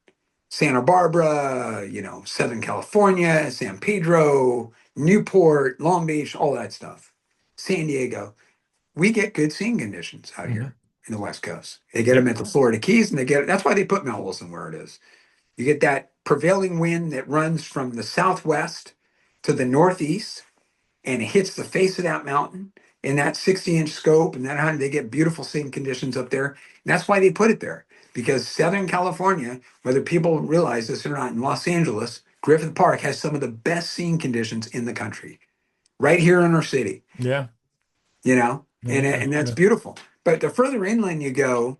Santa Barbara, Southern California, San Pedro, Newport, Long Beach, all that stuff. San Diego, we get good seeing conditions out Hmm. here in the West Coast. They get them Yep. at the Florida Keys, and that's why they put Mount Wilson where it is. You get that prevailing wind that runs from the southwest to the northeast, and it hits the face of that mountain in that 60-inch scope, and they get beautiful seeing conditions up there. And that's why they put it there, because Southern California, whether people realize this or not, in Los Angeles, Griffith Park has some of the best seeing conditions in the country, right here in our city. Yeah. And Okay. and that's Yeah. beautiful. But the further inland you go,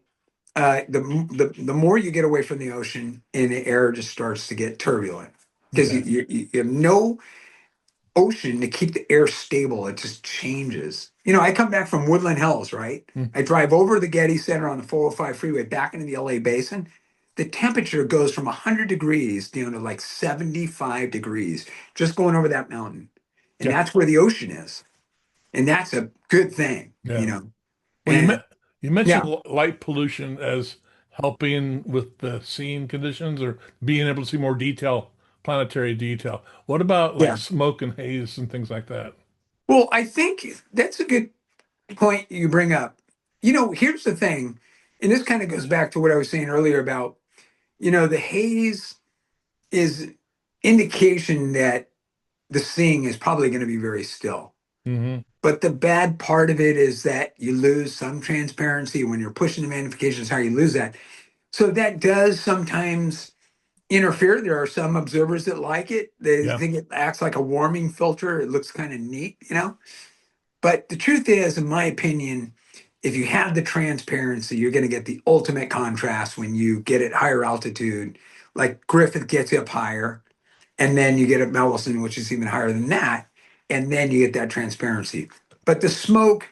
the more you get away from the ocean, and the air just starts to get turbulent because Okay. you have no ocean to keep the air stable. It just changes. I come back from Woodland Hills, right? Mm. I drive over the Getty Center on the 405 freeway back into the LA basin. The temperature goes from 100 degrees down to like 75 degrees just going over that mountain. And Yeah. that's where the ocean is. And that's a good thing. Yeah. Well, And you mentioned yeah, light pollution as helping with the seeing conditions or being able to see more detail, planetary detail. What about like yeah. smoke and haze and things like that? Well, I think that's a good point you bring up. Here's the thing, and this kind of goes back to what I was saying earlier about, the haze is indication that the seeing is probably going to be very still. Hmm. But the bad part of it is that you lose some transparency when you're pushing the magnification, is how you lose that. So that does sometimes interfere. There are some observers that like it. They Yeah. think it acts like a warming filter. It looks kind of neat. But the truth is, in my opinion, if you have the transparency, you're going to get the ultimate contrast when you get at higher altitude. Like Griffith gets you up higher, and then you get at Mount Wilson, which is even higher than that, and then you get that transparency. But the smoke,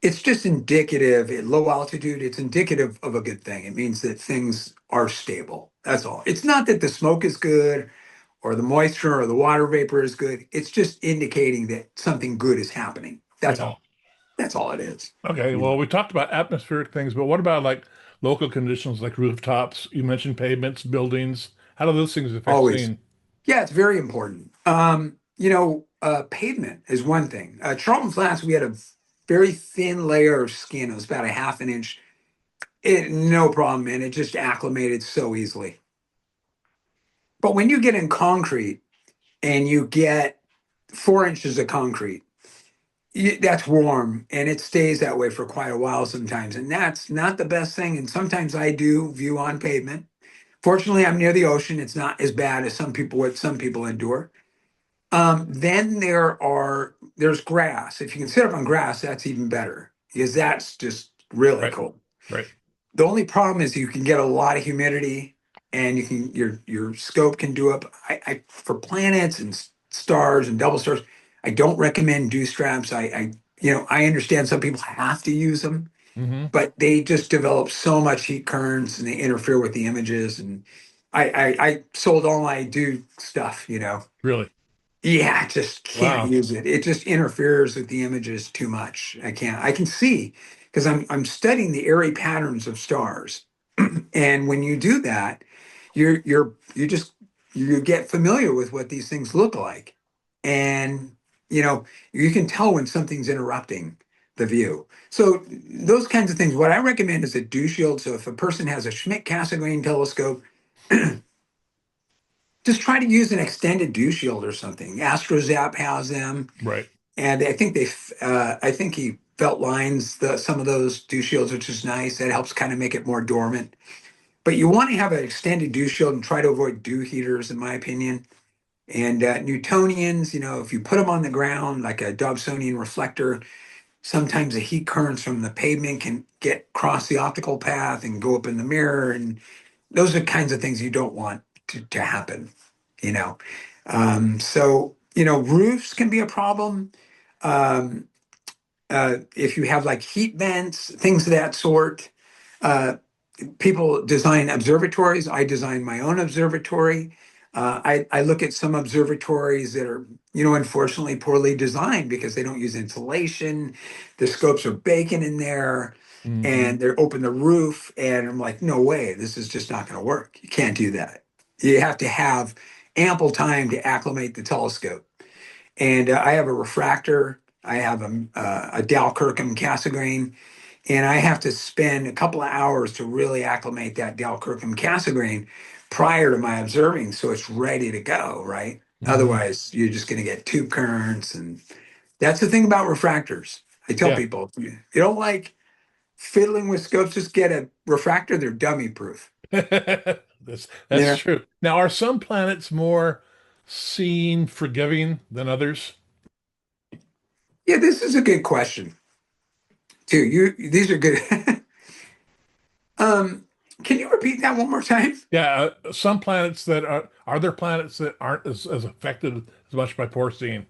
it's just indicative at low altitude. It's indicative of a good thing. It means that things are stable. That's all. It's not that the smoke is good or the moisture or the water vapor is good. It's just indicating that something good is happening. That's Yeah. all. That's all it is. Okay. You know? Well, we talked about atmospheric things, but what about like local conditions like rooftops? You mentioned pavements, buildings. How do those things affect Always. seeing? Yeah, it's very important. Pavement is one thing. Charlton Flats, we had a very thin layer of skin. It was about a half an inch. No problem, man. It just acclimated so easily. But when you get in concrete and you get 4 inches of concrete, that's warm and it stays that way for quite a while sometimes. And that's not the best thing. And sometimes I do view on pavement. Fortunately, I'm near the ocean. It's not as bad as what some people endure. Then there's grass. If you can sit up on grass, that's even better because that's just really Right, cool. right. The only problem is you can get a lot of humidity, and your scope can do up. For planets and stars and double stars, I don't recommend dew straps. I understand some people have to use them, Hmm. but they just develop so much heat currents and they interfere with the images. And I sold all my dew stuff. Really? Yeah, I just can't Wow. use it. It just interferes with the images too much. I can't. I can see because I'm studying the airy patterns of stars. And when you do that, you get familiar with what these things look like. And you can tell when something's interrupting the view. So those kinds of things. What I recommend is a dew shield. So if a person has a Schmidt-Cassegrain telescope, just try to use an extended dew shield or something. AstroZap has them, Right. and I think he felt lines some of those dew shields, which is nice. That helps kind of make it more dormant. But you want to have an extended dew shield and try to avoid dew heaters, in my opinion. And Newtonians, if you put them on the ground like a Dobsonian reflector, sometimes the heat currents from the pavement can get across the optical path and go up in the mirror, and those are the kinds of things you don't want to happen, you know. Roofs can be a problem. Um, if you have like heat vents, things of that sort. Uh, People design observatories. I design my own observatory. I look at some observatories that are, unfortunately poorly designed because they don't use insulation. The scopes are baking in there Hmm. and they're open the roof. And I'm like, no way, this is just not going to work. You can't do that. You have to have ample time to acclimate the telescope. And I have a refractor. I have a Dalkirkham Cassegrain, and I have to spend a couple of hours to really acclimate that Dalkirkham Cassegrain prior to my observing, so it's ready to go. Right? Hmm. Otherwise, you're just going to get tube currents, and that's the thing about refractors. I tell Yeah. people, you don't like fiddling with scopes, just get a refractor. They're dummy proof. That's Yeah, true. Now, are some planets more seen forgiving than others? yeah. This is a good question too. These are good. um, can you repeat that one more time? Yeah, some planets that are there planets that aren't as affected as much by poor seeing?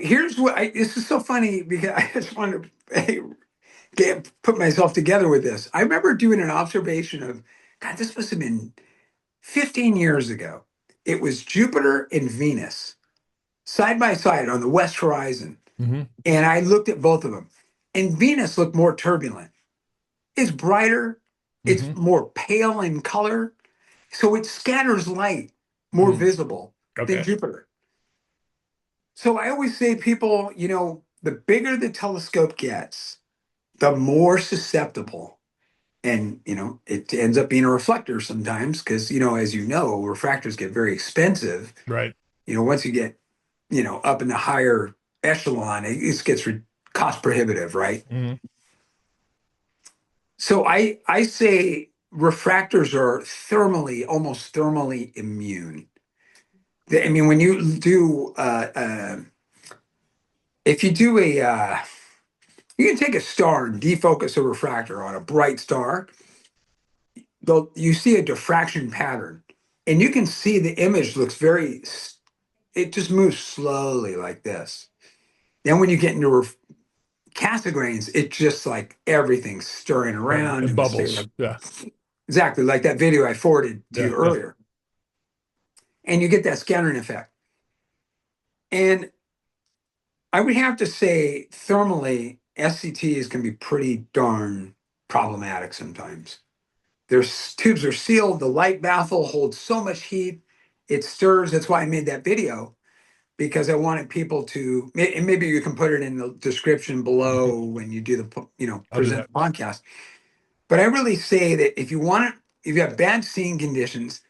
Here's this is so funny because I just wanted to put myself together with this. I remember doing an observation of, God, this must have been 15 years ago. It was Jupiter and Venus side by side on the west horizon. Hmm. And I looked at both of them. And Venus looked more turbulent. It's brighter, it's Hmm. more pale in color. So it scatters light more Hmm. visible than Okay. Jupiter. So I always say to people, the bigger the telescope gets, the more susceptible. And, it ends up being a reflector sometimes because, as you know, refractors get very expensive. Right. Once you get, up in the higher echelon, it gets cost prohibitive, right? Hmm. So I say refractors are almost thermally immune. I mean, when you do, if you do you can take a star and defocus a refractor on a bright star, you see a diffraction pattern, and you can see the image looks it just moves slowly like this. Then when you get into Cassegrains, it's just like everything's stirring Right. around And and bubbles. Yeah. exactly like that video I forwarded to Yeah. you Yeah. earlier. And you get that scattering effect. And I would have to say thermally, SCTs can be pretty darn problematic sometimes. Their tubes are sealed. The light baffle holds so much heat, it stirs. That's why I made that video, because I wanted people to, and maybe you can put it in the description Mhm. below when you do the, I'll do present that. the podcast. But I really say that if you have bad seeing conditions,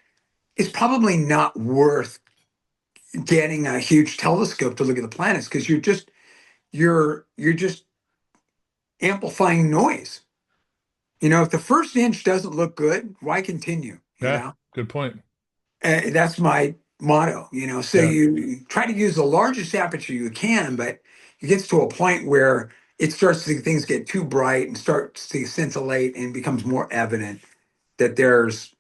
it's probably not worth getting a huge telescope to look at the planets, because you're just amplifying noise. If the first inch doesn't look good, why continue? Yeah, good point. That's my motto. So Yeah, you try to use the largest aperture you can, but it gets to a point where things get too bright and starts to scintillate and becomes more evident that there's,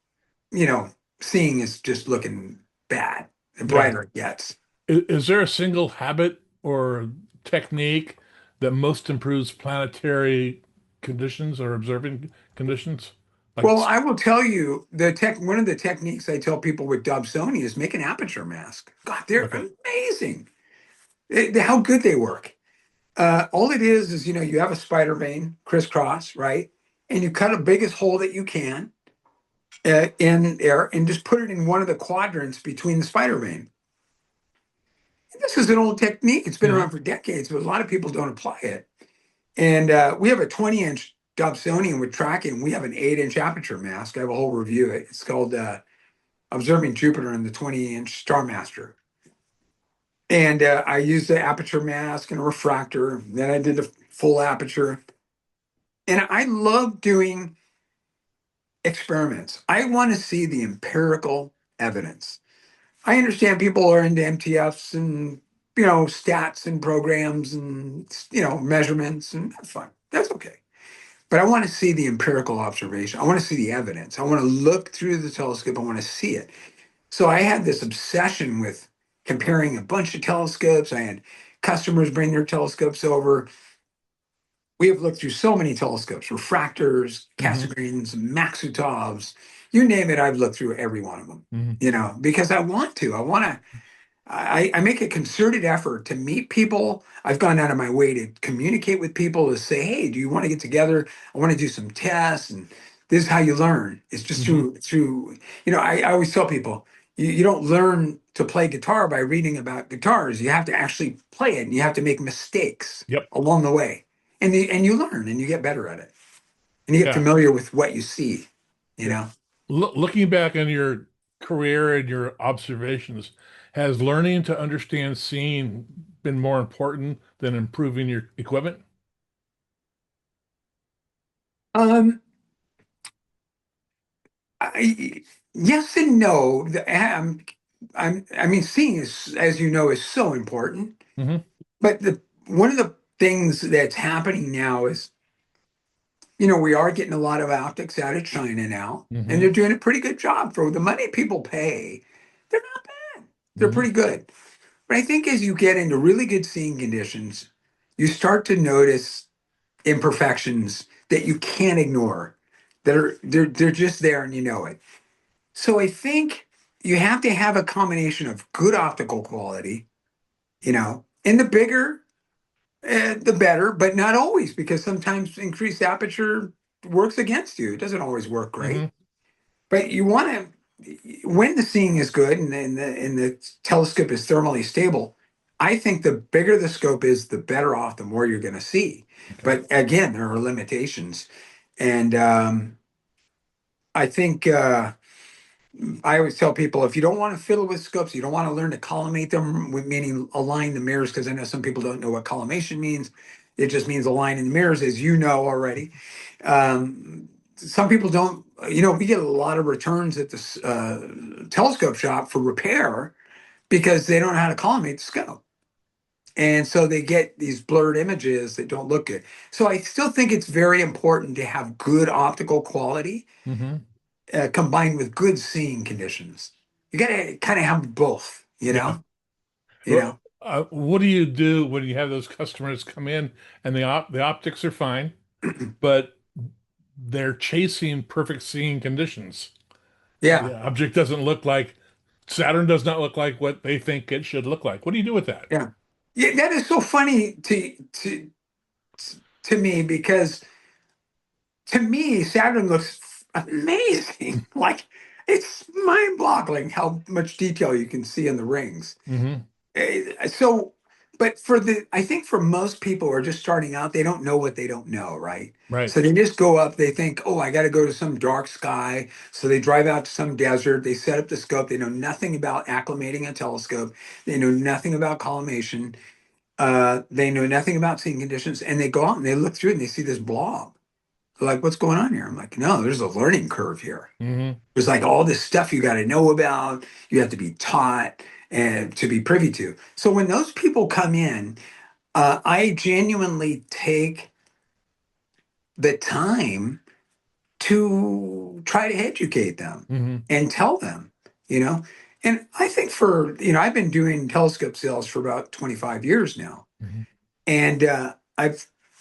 you know, seeing is just looking bad. The yeah. brighter it gets. Is there a single habit or technique that most improves planetary conditions or observing conditions? Like, Well, I will tell you one of the techniques I tell people with Dobsoni is make an aperture mask. God, they're okay. amazing. How good they work. All it is you have a spider vane crisscross, right? And you cut a biggest hole that you can in there and just put it in one of the quadrants between the spider vane. This is an old technique. It's been Hmm. around for decades, but a lot of people don't apply it. And we have a 20-inch Dobsonian with tracking. We have an 8-inch aperture mask. I have a whole review of it. It's called Observing Jupiter in the 20-inch Star Master. And I used the aperture mask and a refractor. Then I did the full aperture. And I love doing experiments. I want to see the empirical evidence. I understand people are into MTFs and stats and programs and measurements, and that's fine. That's okay. But I want to see the empirical observation. I want to see the evidence. I want to look through the telescope. I want to see it. So I had this obsession with comparing a bunch of telescopes. I had customers bring their telescopes over. We have looked through so many telescopes, refractors, Hmm. Cassegrains, Maxutovs, you name it, I've looked through every one of them, Hmm. because I want to. I make a concerted effort to meet people. I've gone out of my way to communicate with people to say, hey, do you want to get together? I want to do some tests. And this is how you learn. It's just Hmm. I always tell people, you don't learn to play guitar by reading about guitars. You have to actually play it, and you have to make mistakes Yep. along the way. And you learn and you get better at it. And you get Yeah. familiar with what you see, you Yeah. know? Looking back on your career and your observations, has learning to understand seeing been more important than improving your equipment? Um, I, yes and no. I mean, seeing is, as you know, is so important. Hmm. But one of the things that's happening now is, we are getting a lot of optics out of China now, and Hmm. they're doing a pretty good job for the money people pay. They're not bad. They're Hmm. pretty good. But I think as you get into really good seeing conditions, you start to notice imperfections that you can't ignore, that they're just there and you know it. So I think you have to have a combination of good optical quality, and the bigger, the better, but not always, because sometimes increased aperture works against you. It doesn't always work Hmm. great, but you want to, when the seeing is good and the telescope is thermally stable. I think the bigger the scope is, the better off, the more you're going to see. Okay. But again, there are limitations, and I think. I always tell people, if you don't want to fiddle with scopes, you don't want to learn to collimate them, meaning align the mirrors, because I know some people don't know what collimation means. It just means aligning the mirrors, as you know already. Some people don't, we get a lot of returns at the telescope shop for repair because they don't know how to collimate the scope. And so they get these blurred images that don't look good. So I still think it's very important to have good optical quality Hmm. combined with good seeing conditions. You got to kind of have both, you Yeah. know. You Well, know. what do you do when you have those customers come in and the optics are fine, but they're chasing perfect seeing conditions? The Yeah, object doesn't look like Saturn does not look like what they think it should look like. What do you do with that? yeah, yeah. That is so funny to me because to me, Saturn looks amazing. Like it's mind-boggling how much detail you can see in the rings. Hmm. So, but I think for most people who are just starting out, they don't know what they don't know, right? Right. So they just go up, they think, oh, I got to go to some dark sky. So they drive out to some desert, they set up the scope. They know nothing about acclimating a telescope. They know nothing about collimation. They know nothing about seeing conditions. And they go out and they look through it and they see this blob. They're like, what's going on here? I'm like, no, there's a learning curve here. Hmm. There's like all this stuff you got to know about, you have to be taught and to be privy to. So when those people come in, I genuinely take the time to try to educate them Hmm. and tell them, you know. And I think I've been doing telescope sales for about 25 years now. Hmm. And I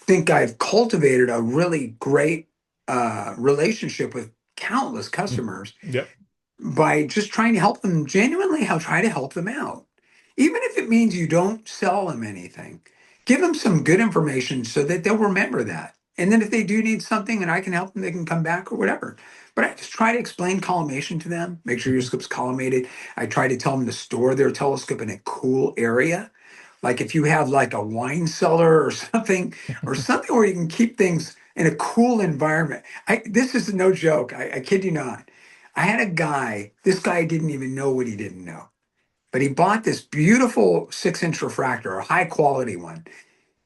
think I've cultivated a really great relationship with countless customers Yep. by just trying to help them genuinely. I'll try to help them out, even if it means you don't sell them anything. Give them some good information so that they'll remember that. And then if they do need something and I can help them, they can come back or whatever. But I just try to explain collimation to them, make sure your Hmm. scope's collimated. I try to tell them to store their telescope in a cool area. Like if you have like a wine cellar or something where you can keep things in a cool environment. This is no joke. I kid you not. I had a guy, this guy didn't even know what he didn't know, but he bought this beautiful 6-inch refractor, a high quality one,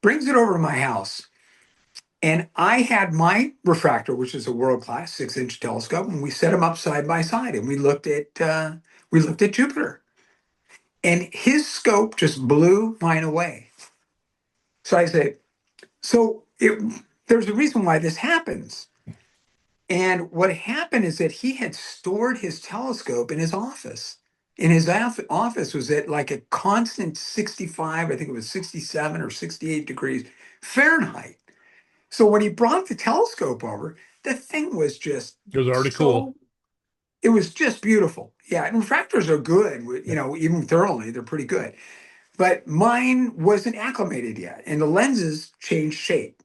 brings it over to my house. And I had my refractor, which is a world class 6-inch telescope, and we set them up side by side and we looked at Jupiter. And his scope just blew mine away. So I said, there's a reason why this happens. And what happened is that he had stored his telescope in his office. And his office was at like a constant 65, I think it was 67 or 68 degrees Fahrenheit. So when he brought the telescope over, the thing was just It was already cool. so, it was just beautiful. Yeah, and refractors are good, Yeah. even thoroughly, they're pretty good. But mine wasn't acclimated yet, and the lenses changed shape.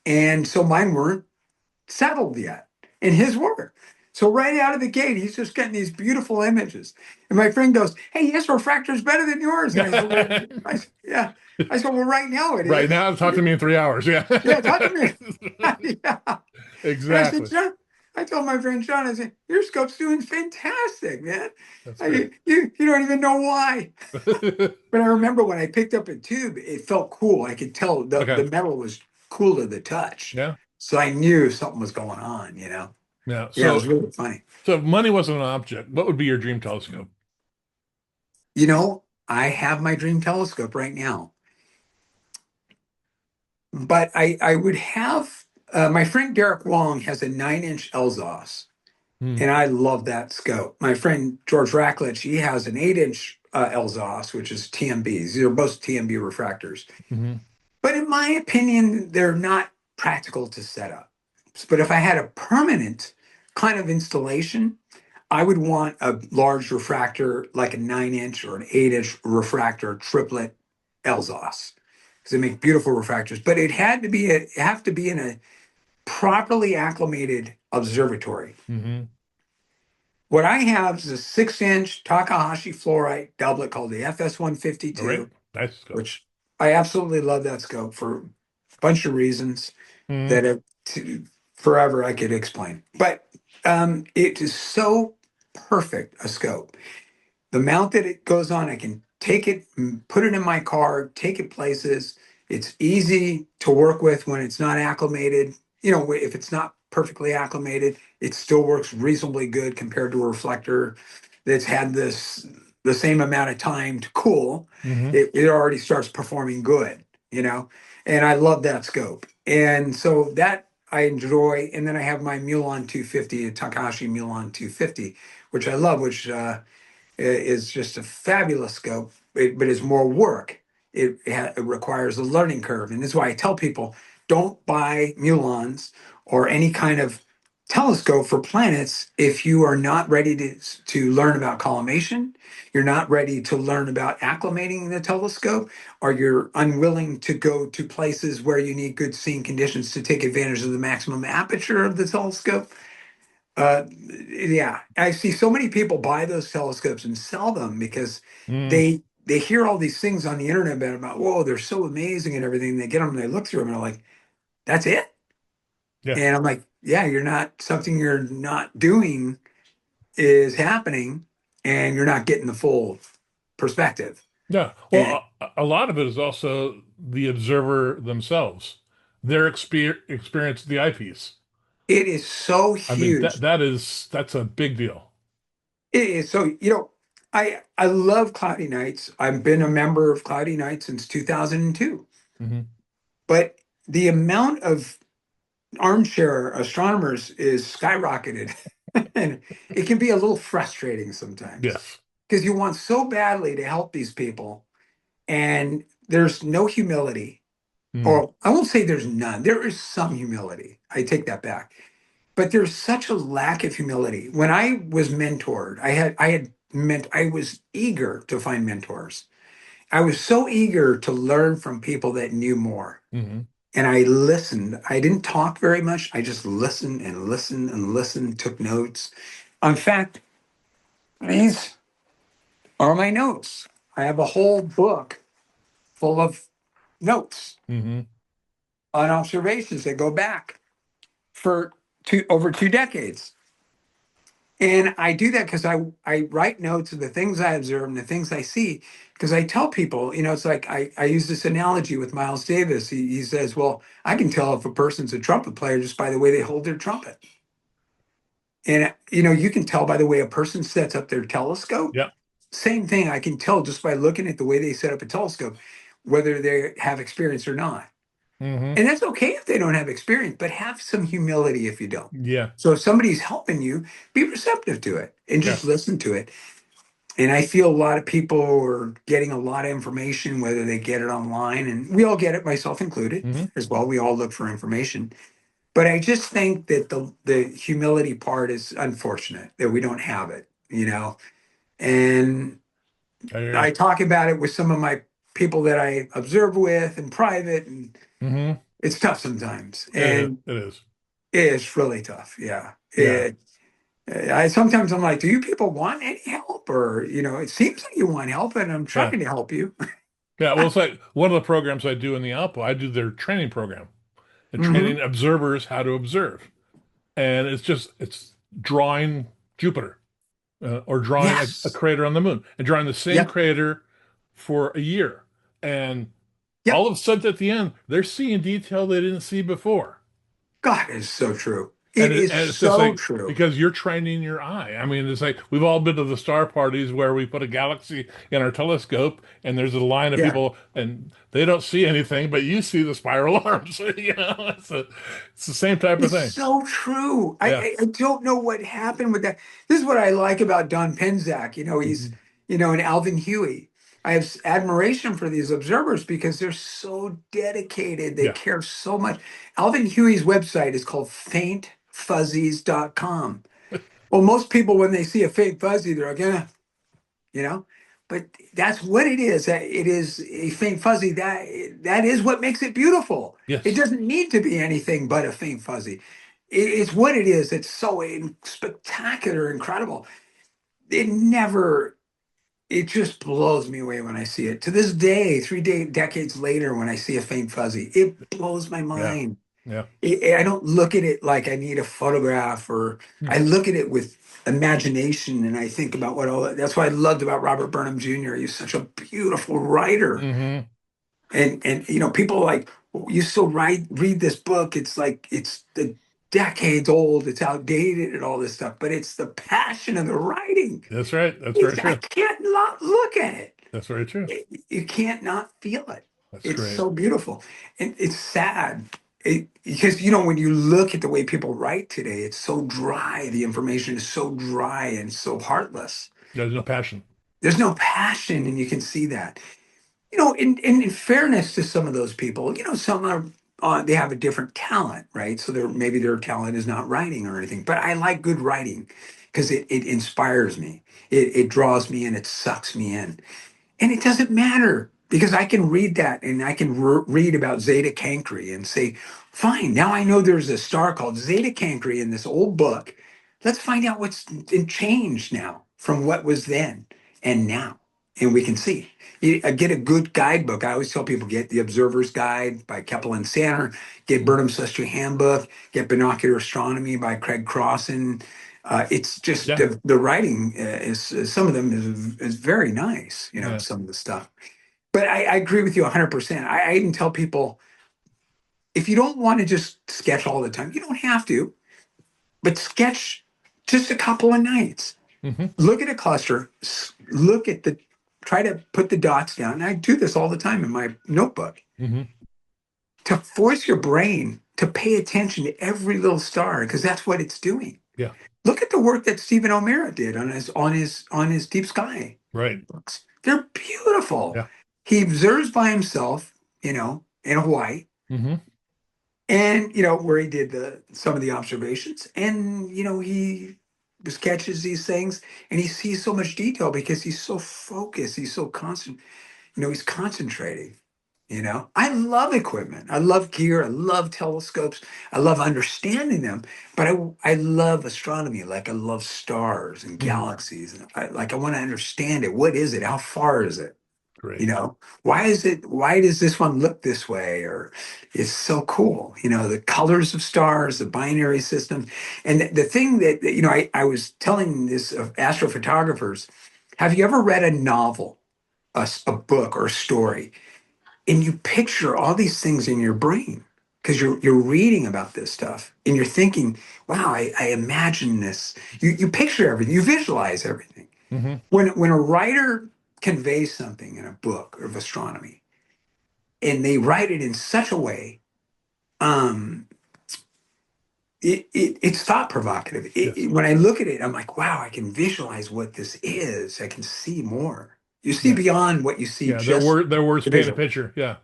And so mine weren't settled yet, and his were. So right out of the gate, he's just getting these beautiful images. And my friend goes, "Hey, his refractor's better than yours." And I said, "Well, yeah." I said, "Well, right now it Right is." now, talk to me in 3 hours. Yeah. Yeah, talk to me. Yeah. And I said, Exactly. "John," I told my friend John, I said, "Your scope's doing fantastic, man. That's great. You don't even know why." But I remember when I picked up a tube, it felt cool. I could tell Okay. the metal was cool to the touch. Yeah. So I knew something was going on, you know? Yeah. Yeah, it was So, really funny. so if money wasn't an object, what would be your dream telescope? I have my dream telescope right now, but I would have my friend Derek Wong has a 9-inch Elzas, Hmm. and I love that scope. My friend George Rackledge, he has an 8-inch Elzas, which is TMBs. These are both TMB refractors. Hmm. But in my opinion, they're not practical to set up. But if I had a permanent kind of installation, I would want a large refractor, like a 9-inch or an 8-inch refractor triplet Elzas, because they make beautiful refractors. But it have to be in a properly acclimated observatory. Hmm. What I have is a 6-inch Takahashi fluorite doublet called the All right. FS152, Nice scope. which I absolutely love that scope for a bunch of reasons Hmm. that forever I could explain. But it is so perfect a scope. The mount that it goes on, I can take it, put it in my car, take it places. It's easy to work with when it's not acclimated. If it's not perfectly acclimated, it still works reasonably good compared to a reflector that's had the same amount of time to cool. Hmm. It already starts performing good, and I love that scope. And so that I enjoy. And then I have my Mulan 250, a Takahashi Mulan 250, which I love, which is just a fabulous scope, but it's more work. It requires a learning curve. And this is why I tell people don't buy Mulans or any kind of telescope for planets if you are not ready to learn about collimation, you're not ready to learn about acclimating the telescope, or you're unwilling to go to places where you need good seeing conditions to take advantage of the maximum aperture of the telescope. Yeah, I see so many people buy those telescopes and sell them because Mm, they hear all these things on the internet about, whoa, they're so amazing and everything. They get them and they look through them and they're like, that's it. yeah. And I'm like, yeah, you're not, something you're not doing is happening and you're not getting the full perspective. Yeah. And Well, a lot of it is also the observer themselves, their experience of the eyepiece. it is so I mean, huge. that's a big deal. It is so, I love Cloudy Nights. I've been a member of Cloudy Nights since 2002. Hmm. But the amount of armchair astronomers is skyrocketed. And it can be a little frustrating sometimes Yes. because you want so badly to help these people, and there's no humility. Mm, Or I won't say there's none. There is some humility. I take that back. But there's such a lack of humility. When I was mentored, I was eager to find mentors. I was so eager to learn from people that knew more. hmm. And I listened. I didn't talk very much. I just listened and listened and listened, took notes. In fact, these are my notes. I have a whole book full of notes Hmm. on observations that go back for over 2 decades. And I do that because I write notes of the things I observe and the things I see. Because I tell people, it's like I use this analogy with Miles Davis. He says, well, I can tell if a person's a trumpet player just by the way they hold their trumpet. And, you can tell by the way a person sets up their telescope. Yeah. Same thing, I can tell just by looking at the way they set up a telescope, whether they have experience or not. Hmm. And that's okay if they don't have experience, but have some humility if you don't. Yeah. So if somebody's helping you, be receptive to it and Yeah. just listen to it. And I feel a lot of people are getting a lot of information, whether they get it online, and we all get it, myself included, Hmm. as well. We all look for information. But I just think that the humility part is unfortunate that we don't have it. And I hear you. I talk about it with some of my people that I observe with in private, and Hmm. it's tough sometimes. It is. And It is. it's really tough. Yeah. Yeah. I sometimes I'm like, do you people want any help? Or, it seems like you want help and I'm Yeah. trying to help you. Yeah. Well, it's like one of the programs I do in the Alpo, I do their training program and Hmm. training observers how to observe. And it's drawing Jupiter or drawing a Yes. crater on the moon and drawing the same Yep. crater for a year. And Yep. all of a sudden at the end, they're seeing detail they didn't see before. God is so true. And, It is and it's just so like, true. because you're training your eye. I mean, it's like we've all been to the star parties where we put a galaxy in our telescope and there's a line of Yeah. people and they don't see anything, but you see the spiral arms. It's the same type of It's thing. so true. Yeah. I don't know what happened with that. This is what I like about Don Penzak. He's, Hmm. and Alvin Huey. I have admiration for these observers because they're so dedicated. They Yeah. care so much. Alvin Huey's website is called faintfuzzies.com. Well, most people, when they see a faint fuzzy, they're like, you know, but that's what it is. It is a faint fuzzy. That is what makes it beautiful. It Yes. doesn't need to be anything but a faint fuzzy. It's what it is. It's so spectacular, incredible. It never. It just blows me away when I see it. To this day, decades later, when I see a faint fuzzy, it blows my Yeah. mind. Yeah. I don't look at it like I need a photograph, or Hmm. I look at it with imagination and I think about what all that's what I loved about Robert Burnham Jr. He's such a beautiful writer. Hmm. And people are like, "Oh, you still read this book. It's like it's the decades old, it's outdated and all this stuff, but it's the passion of the writing. That's right. That's very I true. can't not look at it. That's very true. You can't not feel it. That's It's great. so beautiful. And it's sad. Because, when you look at the way people write today, it's so dry. The information is so dry and so heartless. There's no passion. There's no passion, and you can see that. In fairness to some of those people, some are. they have a different talent, right? So maybe their talent is not writing or anything. But I like good writing because it inspires me. It draws me in. It sucks me in. And it doesn't matter because I can read that and I can read about Zeta Cancri and say, fine, now I know there's a star called Zeta Cancri in this old book. Let's find out what's changed now from what was then and now. And we can see. Get a good guidebook. I always tell people get the Observer's Guide by Keppel and Sanner, get Burnham's Celestial Handbook, get Binocular Astronomy by Craig Crossan. It's just Yeah. the writing is some of them is very nice, Yeah. some of the stuff. But I agree with you 100%. I even tell people if you don't want to just sketch all the time, you don't have to, but sketch just a couple of nights. Hmm. Look at a cluster, try to put the dots down. And I do this all the time in my notebook Hmm. to force your brain to pay attention to every little star because that's what it's doing. Yeah. Look at the work that Stephen O'Meara did on his Deep Sky Right. books. They're beautiful. Yeah. He observes by himself, in Hawaii, Hmm. and where he did some of the observations, and he sketches these things, and he sees so much detail because he's so focused, he's so constant. He's concentrating. I love equipment. I love gear. I love telescopes. I love understanding them. But I love astronomy. Like I love stars and Hmm. galaxies. And I want to understand it. What is it? How far is it? Great. Why does this one look this way? Or it's so cool. The colors of stars, the binary system. And the thing that I was telling this of astrophotographers, have you ever read a novel, a book or a story? And you picture all these things in your brain because you're reading about this stuff and you're thinking, wow, I imagine this. You picture everything, you visualize everything. Hmm. When a writer conveys something in a book of astronomy and they write it in such a way, um, it's thought provocative. Yes. When I look at it, I'm like, wow, I can visualize what this is. I can see more. You see Yeah. beyond what you see Yeah. Their just word. Their words the paint a visual. picture. Yeah.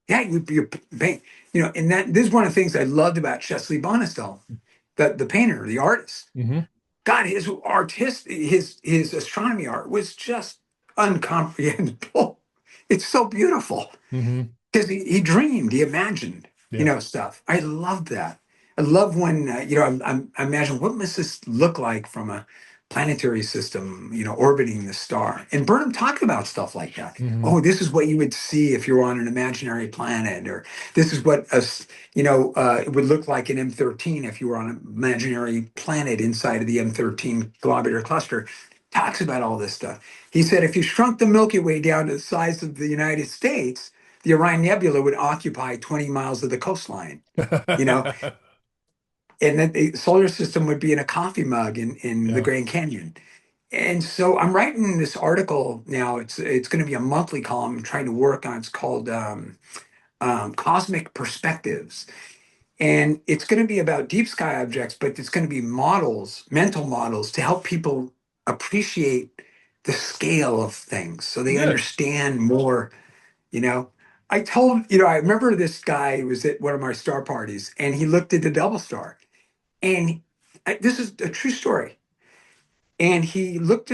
Yeah, you're paint, and this is one of the things I loved about Chesley Bonestell, the painter, the artist. Hmm. God, his astronomy art was just uncomprehendable. It's so beautiful Hmm. because he dreamed, he imagined, Yeah. stuff. I love that. I love when I imagine what must this look like from a planetary system, orbiting the star. And Burnham talked about stuff like that. Hmm. Oh, this is what you would see if you're on an imaginary planet, or this is what it would look like in M13 if you were on an imaginary planet inside of the M13 globular cluster. Talks about all this stuff. He said if you shrunk the Milky Way down to the size of the United States, the Orion Nebula would occupy 20 miles of the coastline, you know, and then the solar system would be in a coffee mug in the Yeah. Grand Canyon. And so I'm writing this article now. It's going to be a monthly column I'm trying to work on. It's called Cosmic Perspectives. And it's going to be about deep sky objects, but it's going to be models, mental models to help people appreciate the scale of things so they Good. understand more. You know, I remember this guy who was at one of my star parties and he looked at the double star. And this is a true story. And he looked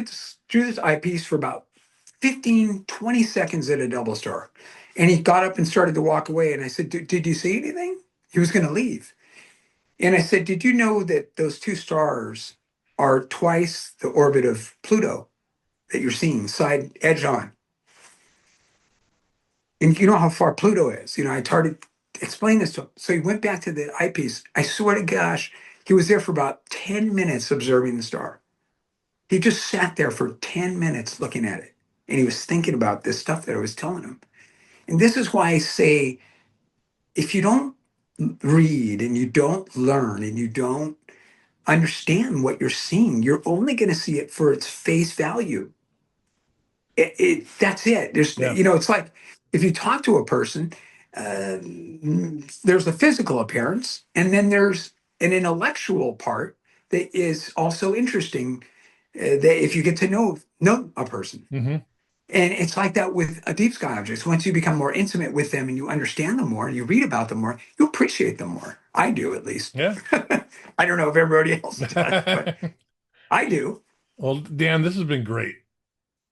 through this eyepiece for about 15, 20 seconds at a double star. And he got up and started to walk away. And I said, Did you see anything? He was going to leave. And I said, Did you know that those two stars are twice the orbit of Pluto that you're seeing side edge on? And you know how far Pluto is. I tried to explain this to him. So he went back to the eyepiece. I swear to gosh, he was there for about 10 minutes observing the star. He just sat there for 10 minutes looking at it. And he was thinking about this stuff that I was telling him. And this is why I say if you don't read and you don't learn and you don't understand what you're seeing, you're only going to see it for its face value. That's it. Yeah. It's like if you talk to a person, uh, there's the physical appearance, and then there's an intellectual part that is also interesting. That if you get to know a person, Hmm. And it's like that with deep sky objects. Once you become more intimate with them and you understand them more and you read about them more, you appreciate them more. I do, at least. Yeah. I don't know if everybody else does, but I do. Well, Dan, this has been great.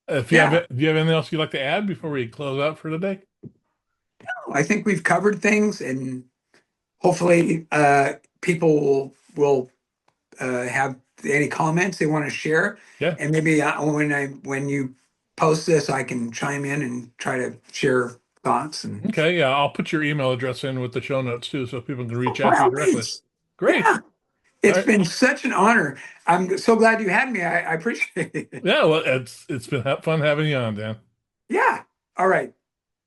If you have, Yeah, do you have anything else you'd like to add before we close out for today? I think we've covered things, and hopefully, people will have any comments they want to share, Yeah. and maybe when you post this, I can chime in and try to share thoughts. And Okay. Yeah. I'll put your email address in with the show notes too, so people can reach out to you well, directly. thanks. Great. Yeah, All it's right. been such an honor. I'm so glad you had me. I appreciate it. Yeah. Well, it's been fun having you on, Dan. Yeah. All right.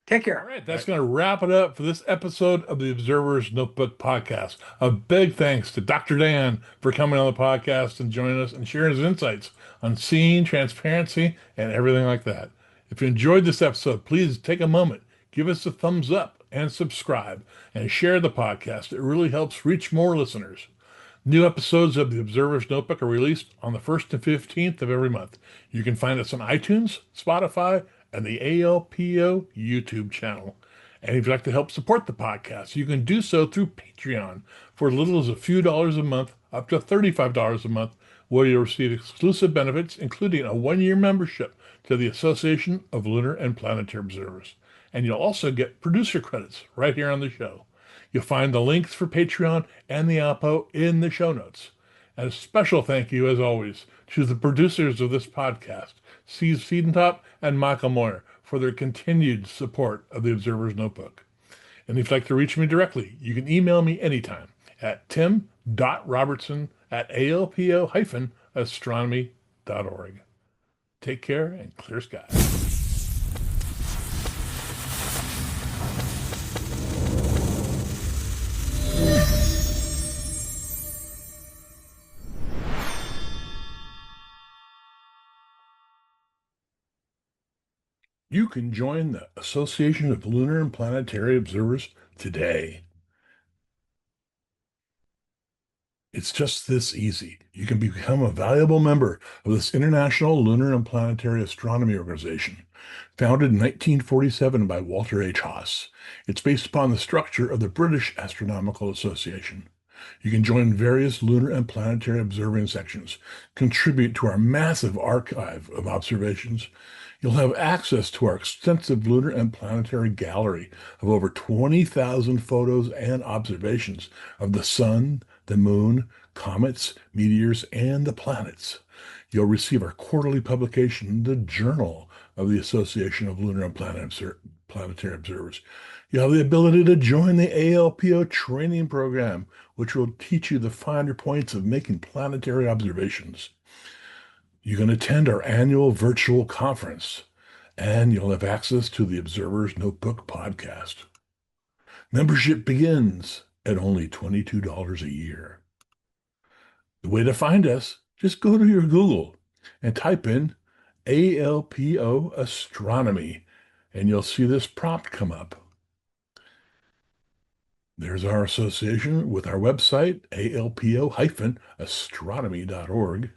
Take All care. right, that's going to wrap it up for this episode of the Observer's Notebook podcast. A big thanks to Dr. Dan for coming on the podcast and joining us and sharing his insights on seeing, transparency, and everything like that. If you enjoyed this episode, please take a moment, give us a thumbs up, and subscribe, and share the podcast. It really helps reach more listeners. New episodes of the Observer's Notebook are released on the 1st and 15th of every month. You can find us on iTunes, Spotify, and the ALPO YouTube channel. And if you'd like to help support the podcast, you can do so through Patreon for as little as a few dollars a month, up to $35 a month, where you'll receive exclusive benefits, including a one-year membership to the Association of Lunar and Planetary Observers. And you'll also get producer credits right here on the show. You'll find the links for Patreon and the Alpo in the show notes. And a special thank you, as always, to the producers of this podcast, Steve Siedentop and Michael Moyer, for their continued support of the Observer's Notebook. And if you'd like to reach me directly, you can email me anytime at tim.robertson@alpo-astronomy.org. Take care and clear skies. You can join the Association of Lunar and Planetary Observers today. It's just this easy. You can become a valuable member of this International Lunar and Planetary Astronomy Organization, founded in 1947 by Walter H. Haas. It's based upon the structure of the British Astronomical Association. You can join various lunar and planetary observing sections, contribute to our massive archive of observations. You'll have access to our extensive lunar and planetary gallery of over 20,000 photos and observations of the sun, the moon, comets, meteors, and the planets. You'll receive our quarterly publication, the Journal of the Association of Lunar and Planetary Observers. You'll have the ability to join the ALPO training program, which will teach you the finer points of making planetary observations. You can attend our annual virtual conference, and you'll have access to the Observer's Notebook podcast. Membership begins at only $22 a year. The way to find us, just go to your Google and type in ALPO Astronomy, and you'll see this prompt come up. There's our association with our website, alpo-astronomy.org,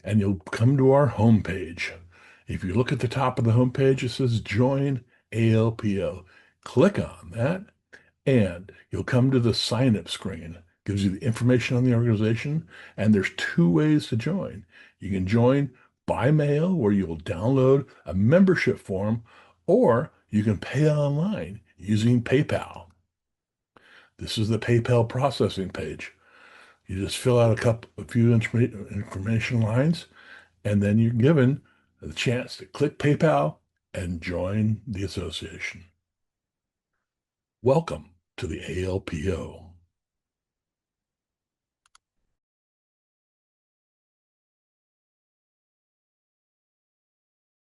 and you'll come to our homepage. If you look at the top of the homepage, it says Join ALPO. Click on that, and you'll come to the sign-up screen. Gives you the information on the organization, and there's two ways to join. You can join by mail, where you'll download a membership form, or you can pay online using PayPal. This is the PayPal processing page. You just fill out a few information lines, and then you're given the chance to click PayPal and join the association. Welcome to the ALPO.